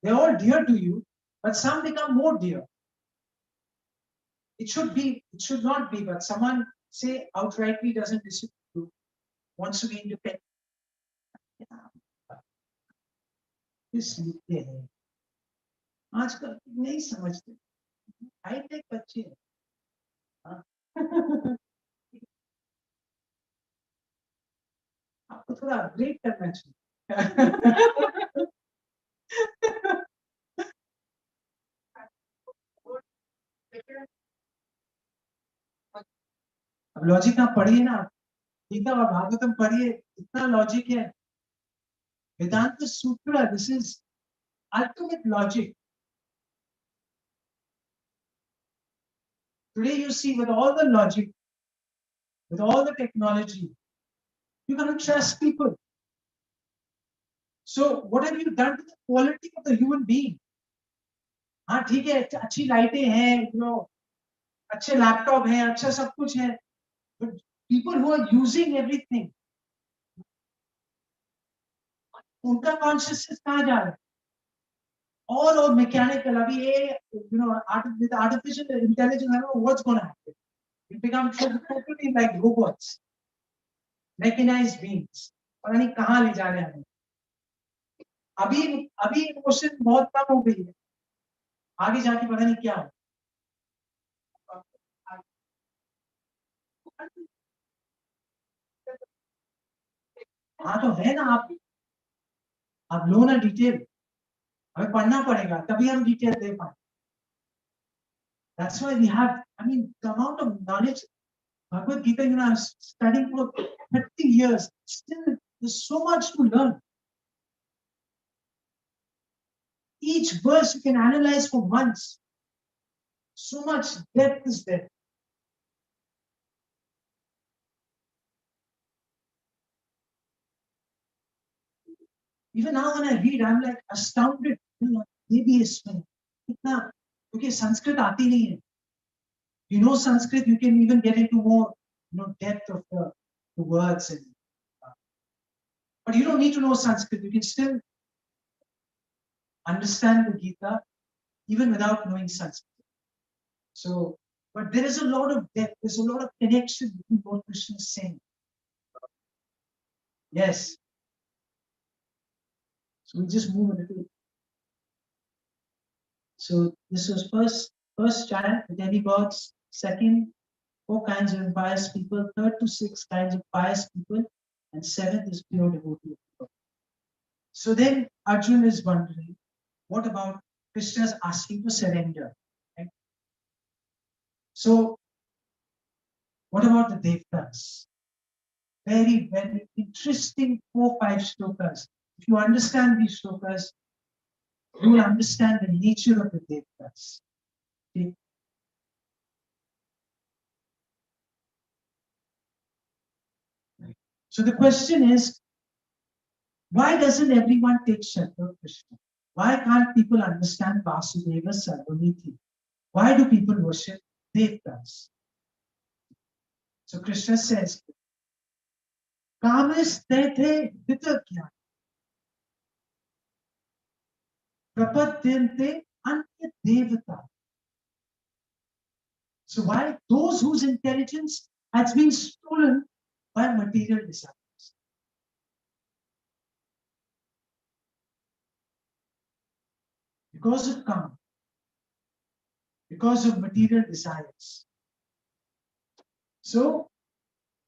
They're all dear to you, but some become more dear. It should not be, but someone say outrightly doesn't listen to you, wants to be independent. किस लिखते हैं आजकल नहीं समझते hi tech बच्चे हैं हाँ। आपको थोड़ा अपग्रेड करना चाहिए अब लॉजिक आप पढ़िए ना गीता और भागवतम पढ़िए इतना लॉजिक है वेदांत सूत्र this is ultimate logic today you see with all the logic with all the technology you cannot trust people so what have you done to the quality of the human being हाँ ठीक है अच्छी लाइटें हैं you know अच्छे laptop हैं अच्छा सब कुछ है but people who are using everything उनका कॉन्शियसनेस कहाँ जा रहा है और मैकेनिकल अभी ये you know with artificial intelligence I don't know what's going to happen it becomes totally like robots mechanized beings पता नहीं कहाँ ले जा रहे हैं अभी इमोशन बहुत कम हो गई है आगे जाके पता नहीं क्या हो हाँ तो है ना आप लो ना डिटेल हमें पढ़ना पड़ेगा तभी हम डिटेल दे पाए that's why we have I mean the amount of knowledge Bhagavad Gita you know I'm studying for 30 years still there's so much to learn each verse you can analyze for months so much depth is there even now when I read I'm like astounded you know maybe इसमें इतना क्योंकि संस्कृत आती नहीं है you know Sanskrit you can even get into more you know depth of the words and but you don't need to know Sanskrit you can still understand the Gita even without knowing Sanskrit so but there is a lot of depth there's a lot of connection between what Krishna is saying yes so we just move a little so this was first child the demigods second 4 kinds of impious people third to 6 kinds of pious people and seventh is pure devotee of God. So then Arjun is wondering what about Krishna is asking to surrender. Right? So, what about the Devtas? Very, very interesting 4-5 shlokas. If you understand these shlokas, you will understand the nature of the Devtas. Okay? So the question is, why doesn't everyone take shelter of Krishna? Why can't people understand Vasudeva Sarvamiti? Why do people worship Devtas? So Krishna says, Kamis Tete Vitakya Prapadyante Anya Devata. So why? Those whose intelligence has been stolen by material desires. Because of karma, because of material desires. So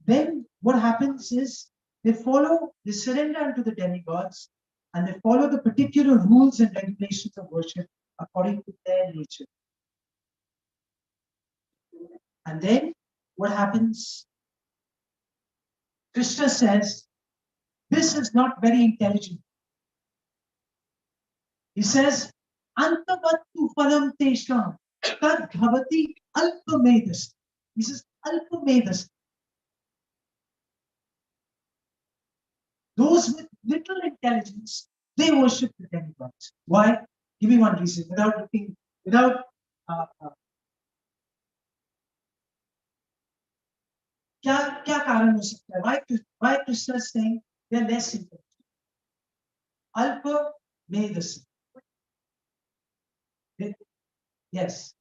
then what happens is they surrender unto the demigods, and they follow the particular rules and regulations of worship according to their nature. And then what happens? Krishna says, this is not very intelligent. He says, Antavattu phalam tesham tad bhavati alpamedas. He says, alpamedas. Those with little intelligence, they worship the demigods. Why? Give me one reason, without क्या कारण हो सकता है? Why Krishna is saying they are less intelligent? Alpa medasi. Yes.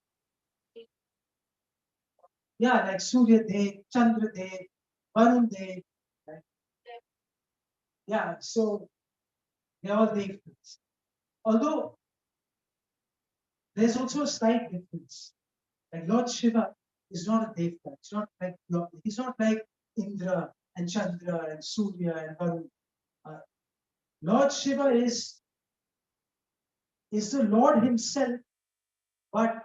Yeah, like Surya Dev, Chandra Dev, Varun Dev. Right? Yeah, so they are all devas. Although there's also a slight difference. Like Lord Shiva is not a devta. He's not like Indra and Chandra and Surya and Varun. Lord Shiva is the Lord himself, but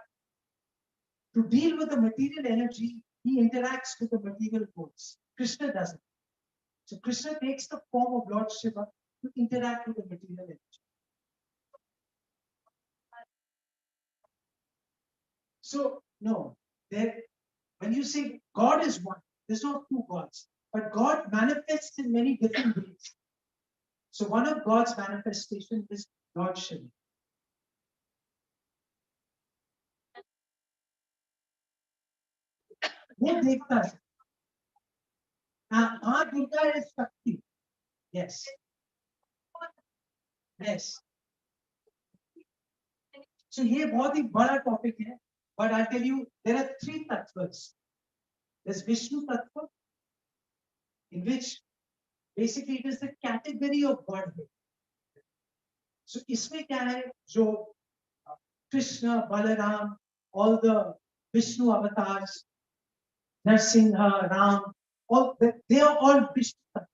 to deal with the material energy, he interacts with the material force. Krishna doesn't. So Krishna takes the form of Lord Shiva to interact with the material energy. So no, when you say God is one, there's not two gods, but God manifests in many different ways. So one of God's manifestation is Lord Shiva. वो देखता है. हाँ, Durga is Shakti. Yes. Yes. So ये बहुत ही बड़ा topic है, but I'll tell you there are 3 tattvas. There's Vishnu tattva, in which basically it is the category of Godhead. So इसमें क्या है, जो Krishna, Balaram, all the Vishnu avatars, Narsimha, Ram, they are all Vishnu tattva.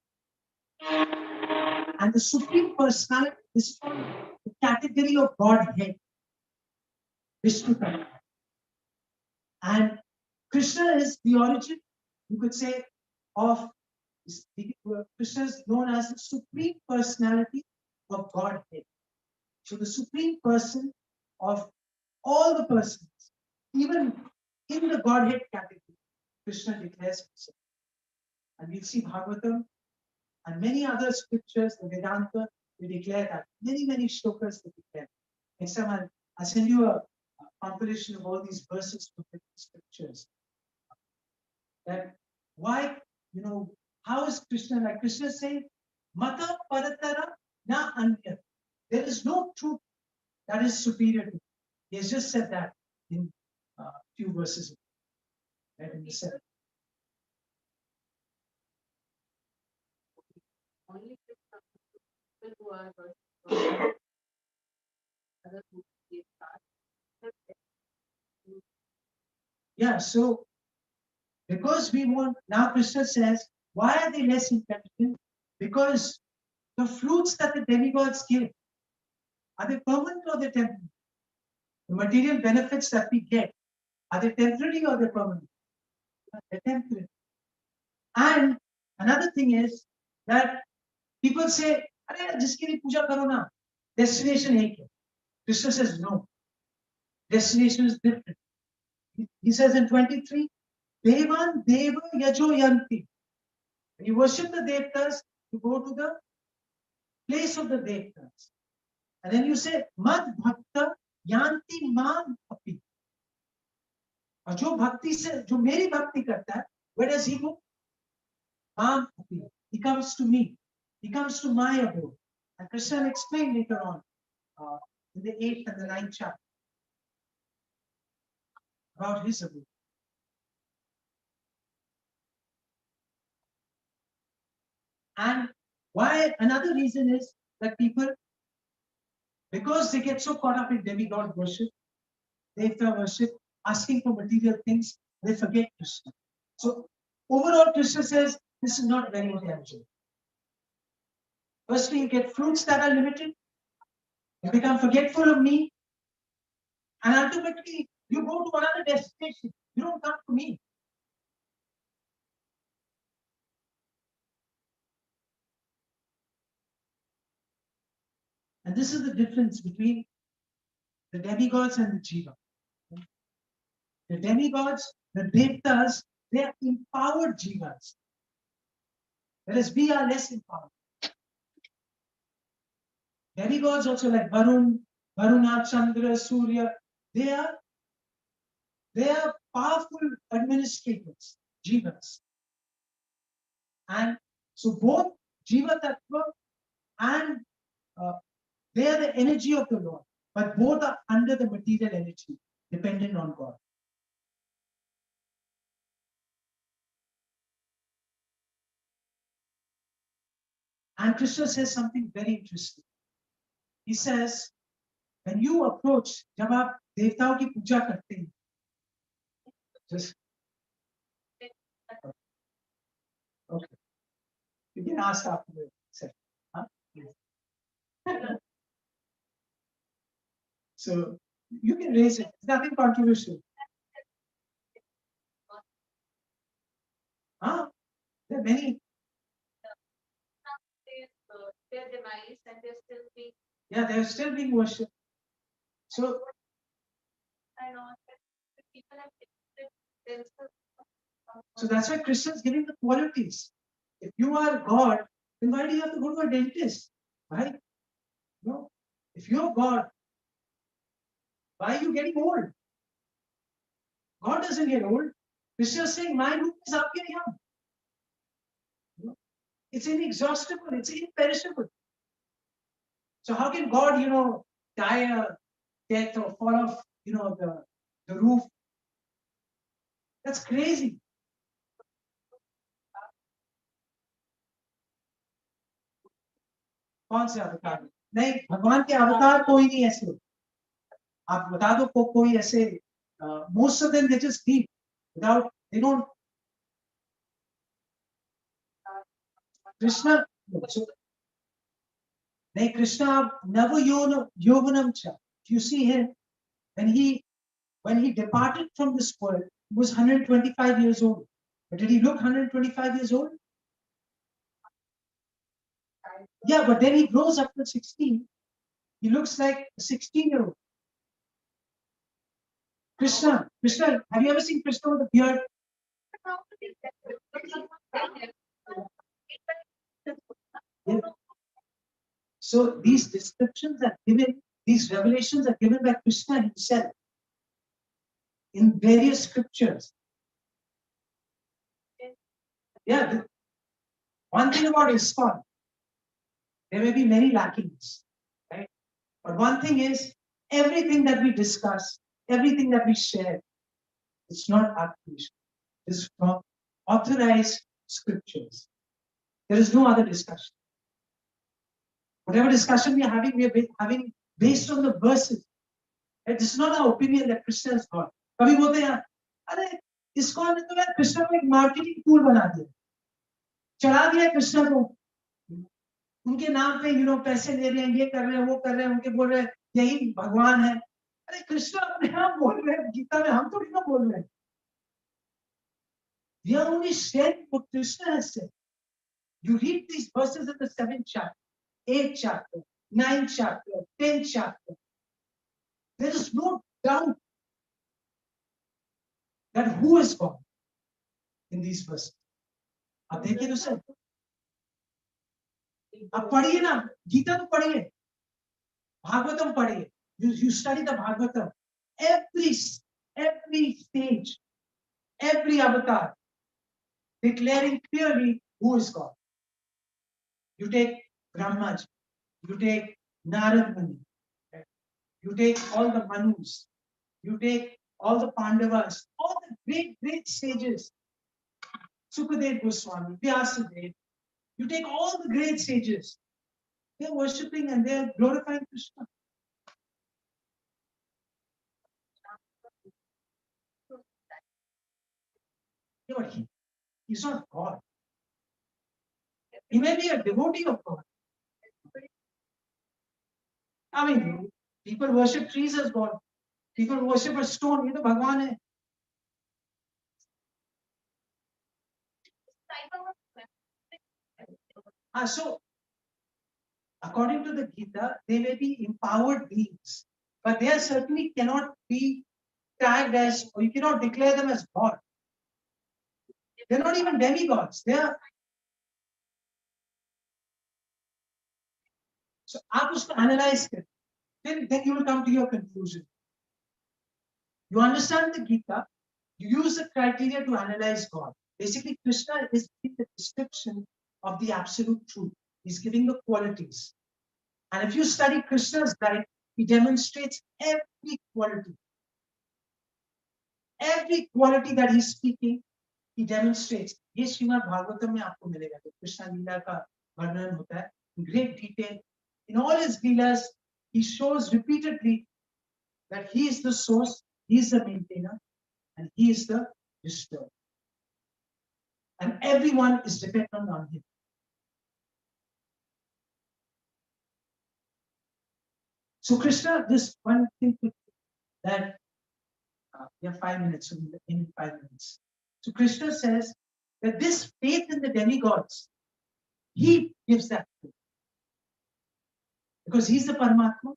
And the Supreme Personality is the category of Godhead, Vishnu tattva. And Krishna is the origin, you could say, of Krishna is known as the Supreme Personality of Godhead. So the Supreme Person of all the persons, even in the Godhead category, Krishna declares himself. And we'll see Bhagavatam and many other scriptures, the Vedanta, they declare that. Many, many shlokas they declare. Next time I'll send you a compilation of all these verses from the scriptures. That why, how is Krishna like? Krishna saying, Mata Paratara na Anya. There is no truth that is superior to me. He has just said that in a few verses. Right, in the 7th. Only people who are worshiping other people give God. Yeah, so because we want, now Krishna says, why are they less intelligent? Because the fruits that the demigods give, are they permanent or they temporary? The material benefits that we get, are they temporary or they're permanent? They're temporary. And another thing is that people say, "Arey, jiske liye puja karo na, destination ek hai." Krishna says no. Destination is different. He says in 23, Devan Deva Yajo Yanti. When you worship the Devtas, you go to the place of the Devtas. And then you say, Mad Bhakta Yanti Mam Api. और जो भक्ति से जो मेरी भक्ति करता है, where does he go? Mam Api. He comes to me. He comes to my abode. And Krishna will explain later on in the 8th and the 9th chapter about his abode. And why? Another reason is that people, because they get so caught up in demigod worship, Devta worship, asking for material things, they forget Krishna. So overall, Krishna says this is not very intelligent. Firstly, you get fruits that are limited, you become forgetful of me, and ultimately you go to another destination. You don't come to me. And this is the difference between the demigods and the jiva. The demigods, the devtas, they are empowered jivas, whereas we are less empowered. Demigods also like Varun, Varuna, Chandra, Surya, they are powerful administrators, jivas. And so both jiva tattva and they are the energy of the Lord, but both are under the material energy, dependent on God. And Krishna says something very interesting. He says, when you approach, जब आप देवताओं की पूजा करते हैं, just okay, you can ask after the session. Huh? Yes. So you can raise it. It's nothing controversial. Huh? There are many. Their demise and they're still being. Yeah, they're still being worshipped. So. And people have themselves. So that's why Krishna is giving the qualities. If you are God, then why do you have to go to a dentist? Right? No. If you're God, why are you getting old? God doesn't get old. Krishna is saying, my root is up here young. It's inexhaustible, it's imperishable. So how can God, die a death or fall off, the roof? That's crazy. कौन से अवतार? नहीं, भगवान के अवतार कोई नहीं ऐसे. आप बता दो कोई ऐसे. Most of them they just leave without. They don't. Krishna. So, नहीं, Krishna never yovanam cha. You see him when he departed from this world, he was 125 years old. But did he look 125 years old? Yeah, but then he grows up to 16. He looks like a 16-year-old. Krishna, have you ever seen Krishna with a beard? Yeah. So these descriptions are given, these revelations are given by Krishna himself in various scriptures. Yeah. One thing about Iskcon, there may be many lackings, right? But one thing is, everything that we discuss, everything that we share, it's not our creation. It's from authorized scriptures. There is no other discussion. Whatever discussion we are having based on the verses. Right? This is not our opinion that Krishna is God. कभी बोलते हैं, अरे ISKCON ने तो यार कृष्ण को एक marketing tool बना दिया, चढ़ा दिया कृष्ण को, उनके नाम पे पैसे ले रहे हैं, ये कर रहे हैं, वो कर रहे हैं, उनके बोल रहे हैं यही भगवान है. अरे कृष्ण अपने आप बोल रहे हैं गीता में, हम थोड़ी ना बोल रहे हैं. We are only sharing what Krishna has said. You read these verses in the 7th chapter, 8th chapter, 9th chapter, 10th chapter. There is no doubt that who is God in these verses. अब देखिए तो sir, अब पढ़िए ना, गीता तो पढ़िए, भागवतम पढ़िए. You study the Bhagavatam. Every stage, every avatar, declaring clearly who is God. You take Brahmaji, you take Narad Muni, right? You take all the Manus, you take all the Pandavas, all the great sages, Sukadev Goswami, Vyasadeva. You take all the great sages, they're worshipping and they're glorifying Krishna. Yeah, but he's not God. He may be a devotee of God. I mean, people worship trees as God. People worship a stone. You know, Bhagwan hai. So, according to the Gita, they may be empowered beings, but they certainly cannot be tagged as, or you cannot declare them as God. They're not even demigods. They are. So, आप उसको analyze करें. Then you will come to your conclusion. You understand the Gita, you use the criteria to analyze God. Basically, Krishna is giving the description of the absolute truth. He's giving the qualities. And if you study Krishna's life, he demonstrates every quality. Every quality that he's speaking, he demonstrates. ये श्रीमद् भागवतम में आपको मिलेगा. तो कृष्ण लीला का वर्णन होता है in great detail. In all his leelas, he shows repeatedly that he is the source, he is the maintainer, and he is the destroyer. And everyone is dependent on him. So Krishna, this one thing that we have 5 minutes, so in 5 minutes. So Krishna says that this faith in the demigods, he gives that to. Because he's the Paramatma.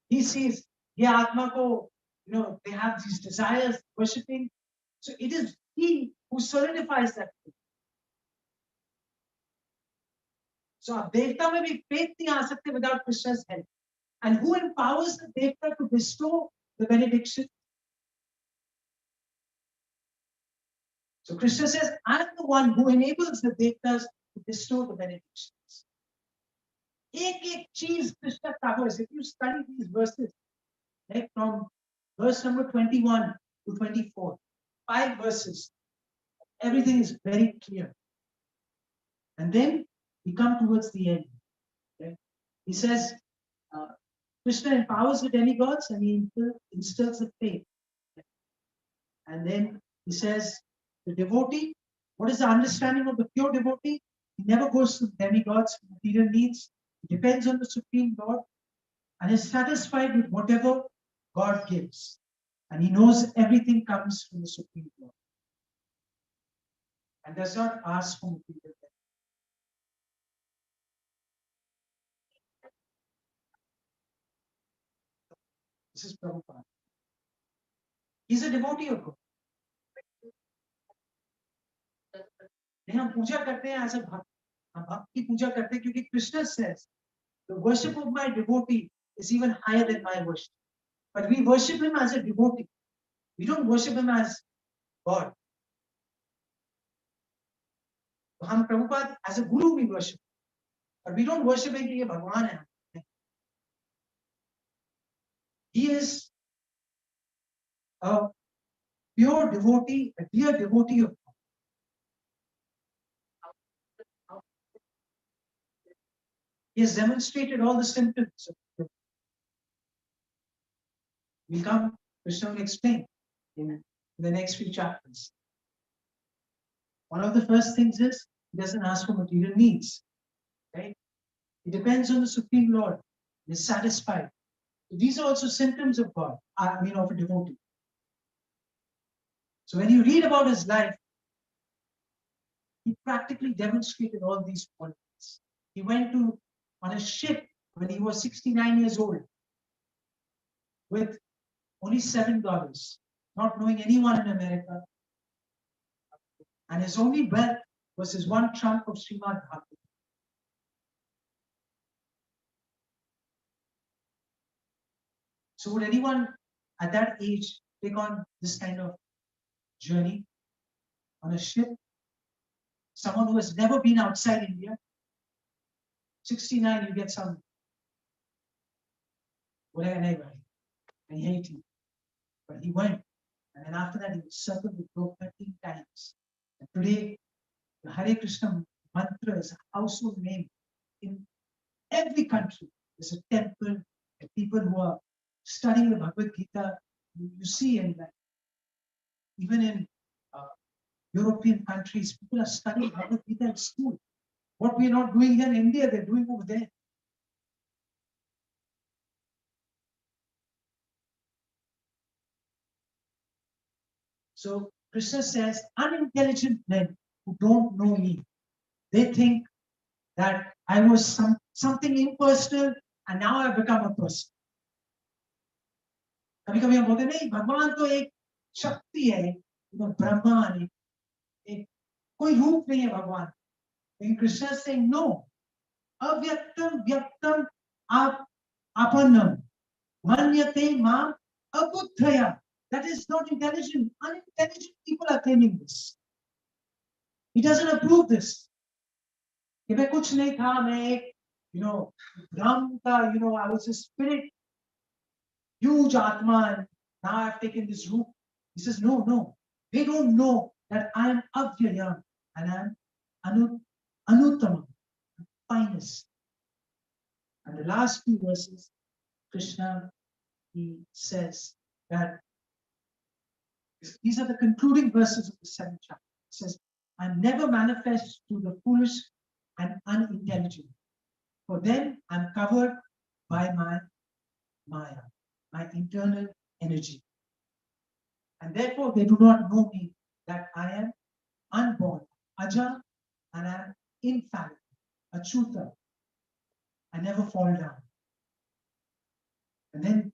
He sees, yeah, Atma ko, they have these desires, worshipping. So it is he who solidifies that faith. So आप देवता में भी faith नहीं आ सकते without Krishna's help. And who empowers the devta to bestow the benediction? So Krishna says, I'm the one who enables the devtas to bestow the benedictions. एक चीज Krishna covers. If you study these verses, like from verse number 21 to 24, 5 verses, everything is very clear. And then we come towards the end. Okay? He says, Krishna empowers the demigods and he instills the faith. And then he says, the devotee, what is the understanding of the pure devotee? He never goes to demigods for material needs. He depends on the Supreme Lord and is satisfied with whatever God gives. And he knows everything comes from the Supreme Lord. And does not ask for material. This is Prabhupada. He's a devotee of God. हम पूजा करते हैं as a भक्त. हम भक्त की पूजा करते हैं क्योंकि Krishna says, the worship of my devotee is even higher than my worship. But we worship him as a devotee. We don't worship him as God. तो हम Prabhupada as a guru we worship. But we don't worship him कि ये भगवान है. He is a pure devotee, a dear devotee of God. He has demonstrated all the symptoms of God. We come, Krishna will explain in the next few chapters. One of the first things is he doesn't ask for material needs. Right? He depends on the Supreme Lord. He is satisfied These are also symptoms of God, I mean, of a devotee. So when you read about his life, he practically demonstrated all these qualities. He went on a ship when he was 69 years old with only $7, not knowing anyone in America. And his only wealth was his one trunk of Srimad Bhagavad. So would anyone at that age take on this kind of journey on a ship? Someone who has never been outside India? 69, you get some whatever, and he hated it. But he went. And then after that, he was circled with rope 13 times. And today, the Hare Krishna mantra is a household name in every country. There's a temple, and people who are studying the Bhagavad Gita, you see, and even in European countries, people are studying Bhagavad Gita in school. What we are not doing here in India, they're doing over there. So Krishna says, unintelligent men who don't know me, they think that I was something impersonal and now I've become a person. कभी कभी हम बोलते नहीं भगवान तो एक शक्ति है, ब्रह्मा ने एक कोई रूप नहीं है भगवान. लेकिन कृष्ण is saying no, अव्यक्तम व्यक्तम आप अपन्नम मन्यते माम अबुद्धया. That is not intelligent. Unintelligent people are claiming this. He doesn't approve this. कि मैं कुछ नहीं था, मैं एक ब्रह्म का, I was a spirit, huge Atma, and now I've taken this root. He says, no. They don't know that I am Avyayam and I am Anuttama, finest. And the last few verses, Krishna, he says that these are the concluding verses of the 7th chapter. He says, I never manifest to the foolish and unintelligent. For them, I'm covered by my Maya, my internal energy. And therefore, they do not know me, that I am unborn, Aja, and I am infallible, Achyuta. I never fall down. And then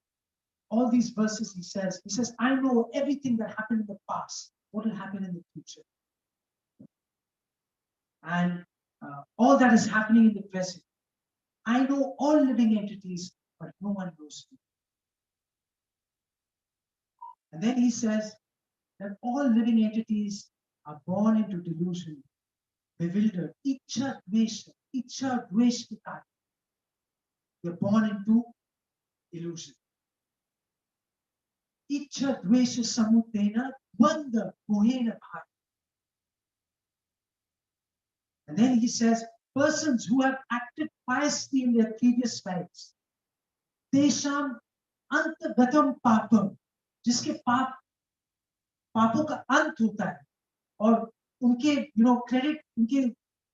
all these verses he says, I know everything that happened in the past, what will happen in the future. And all that is happening in the present. I know all living entities, but no one knows me. And then he says that all living entities are born into delusion, bewildered. Ichha dveshta. They're born into illusion. Ichha dvesha samutena dvanda mohena bhata. And then he says, persons who have acted piously in their previous lives, tesham antagatam papam, जिसके पापों का अंत होता है और उनके credit उनके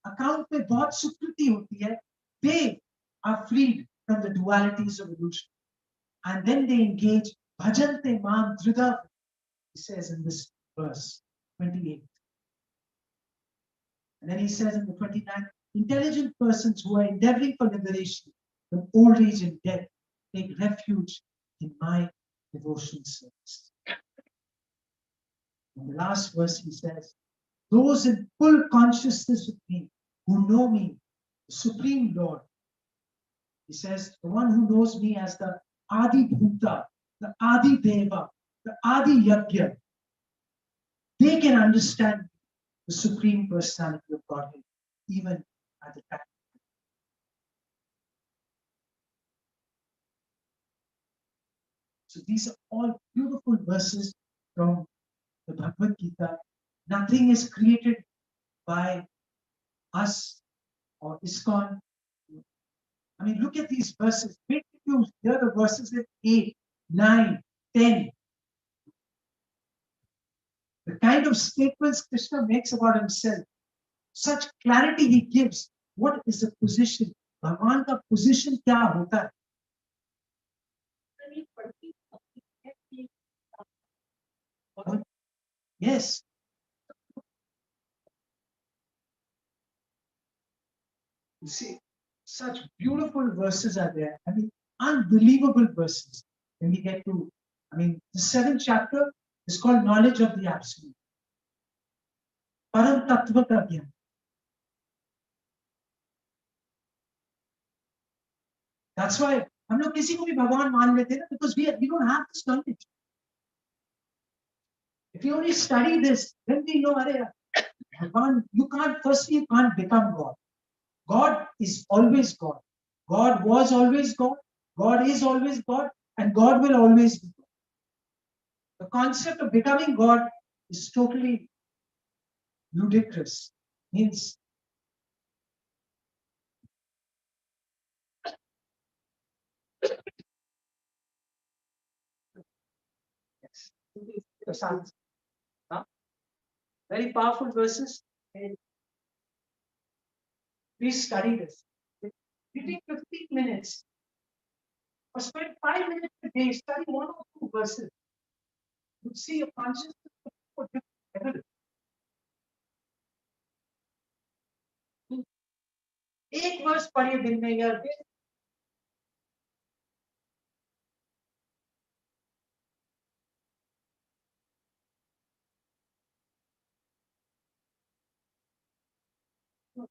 account में बहुत सुकृति होती है, they are freed from the dualities of illusion, and then they engage bhajante mam dridha, he says in this verse 28. And then he says in the 29th, intelligent persons who are endeavoring for liberation from old age and death take refuge in my devotion service. In the last verse he says, those in full consciousness of me, who know me, the Supreme Lord, he says, the one who knows me as the Adi Bhuta, the Adi Deva, the Adi Yajna, they can understand the Supreme Personality of Godhead, even at the time. So these are all beautiful verses from the Bhagavad Gita. Nothing is created by us or Iskcon. I mean, look at these verses. Wait till you hear the verses at 8, 9, 10. The kind of statements Krishna makes about himself, such clarity he gives. What is the position? Bhagwan ka position kya hota hai? Yes. You see, such beautiful verses are there. I mean, unbelievable verses. When we get to, I mean, the 7th chapter is called Knowledge of the Absolute. Param Tattva ka Gyan. That's why हम लोग किसी को भी भगवान मान लेते हैं ना, because we don't have this knowledge. If you only study this, then we know, अरे भगवान, you can't become God. God is always God. God was always God. God is always God, and God will always be God. The concept of becoming God is totally ludicrous. Means yes. Prasad. Huh? Very powerful verses. Please study this. You take 15 minutes or spend 5 minutes a day, study 1 or 2 verses. You see your consciousness for different level. एक वर्ष पढ़िए दिन में या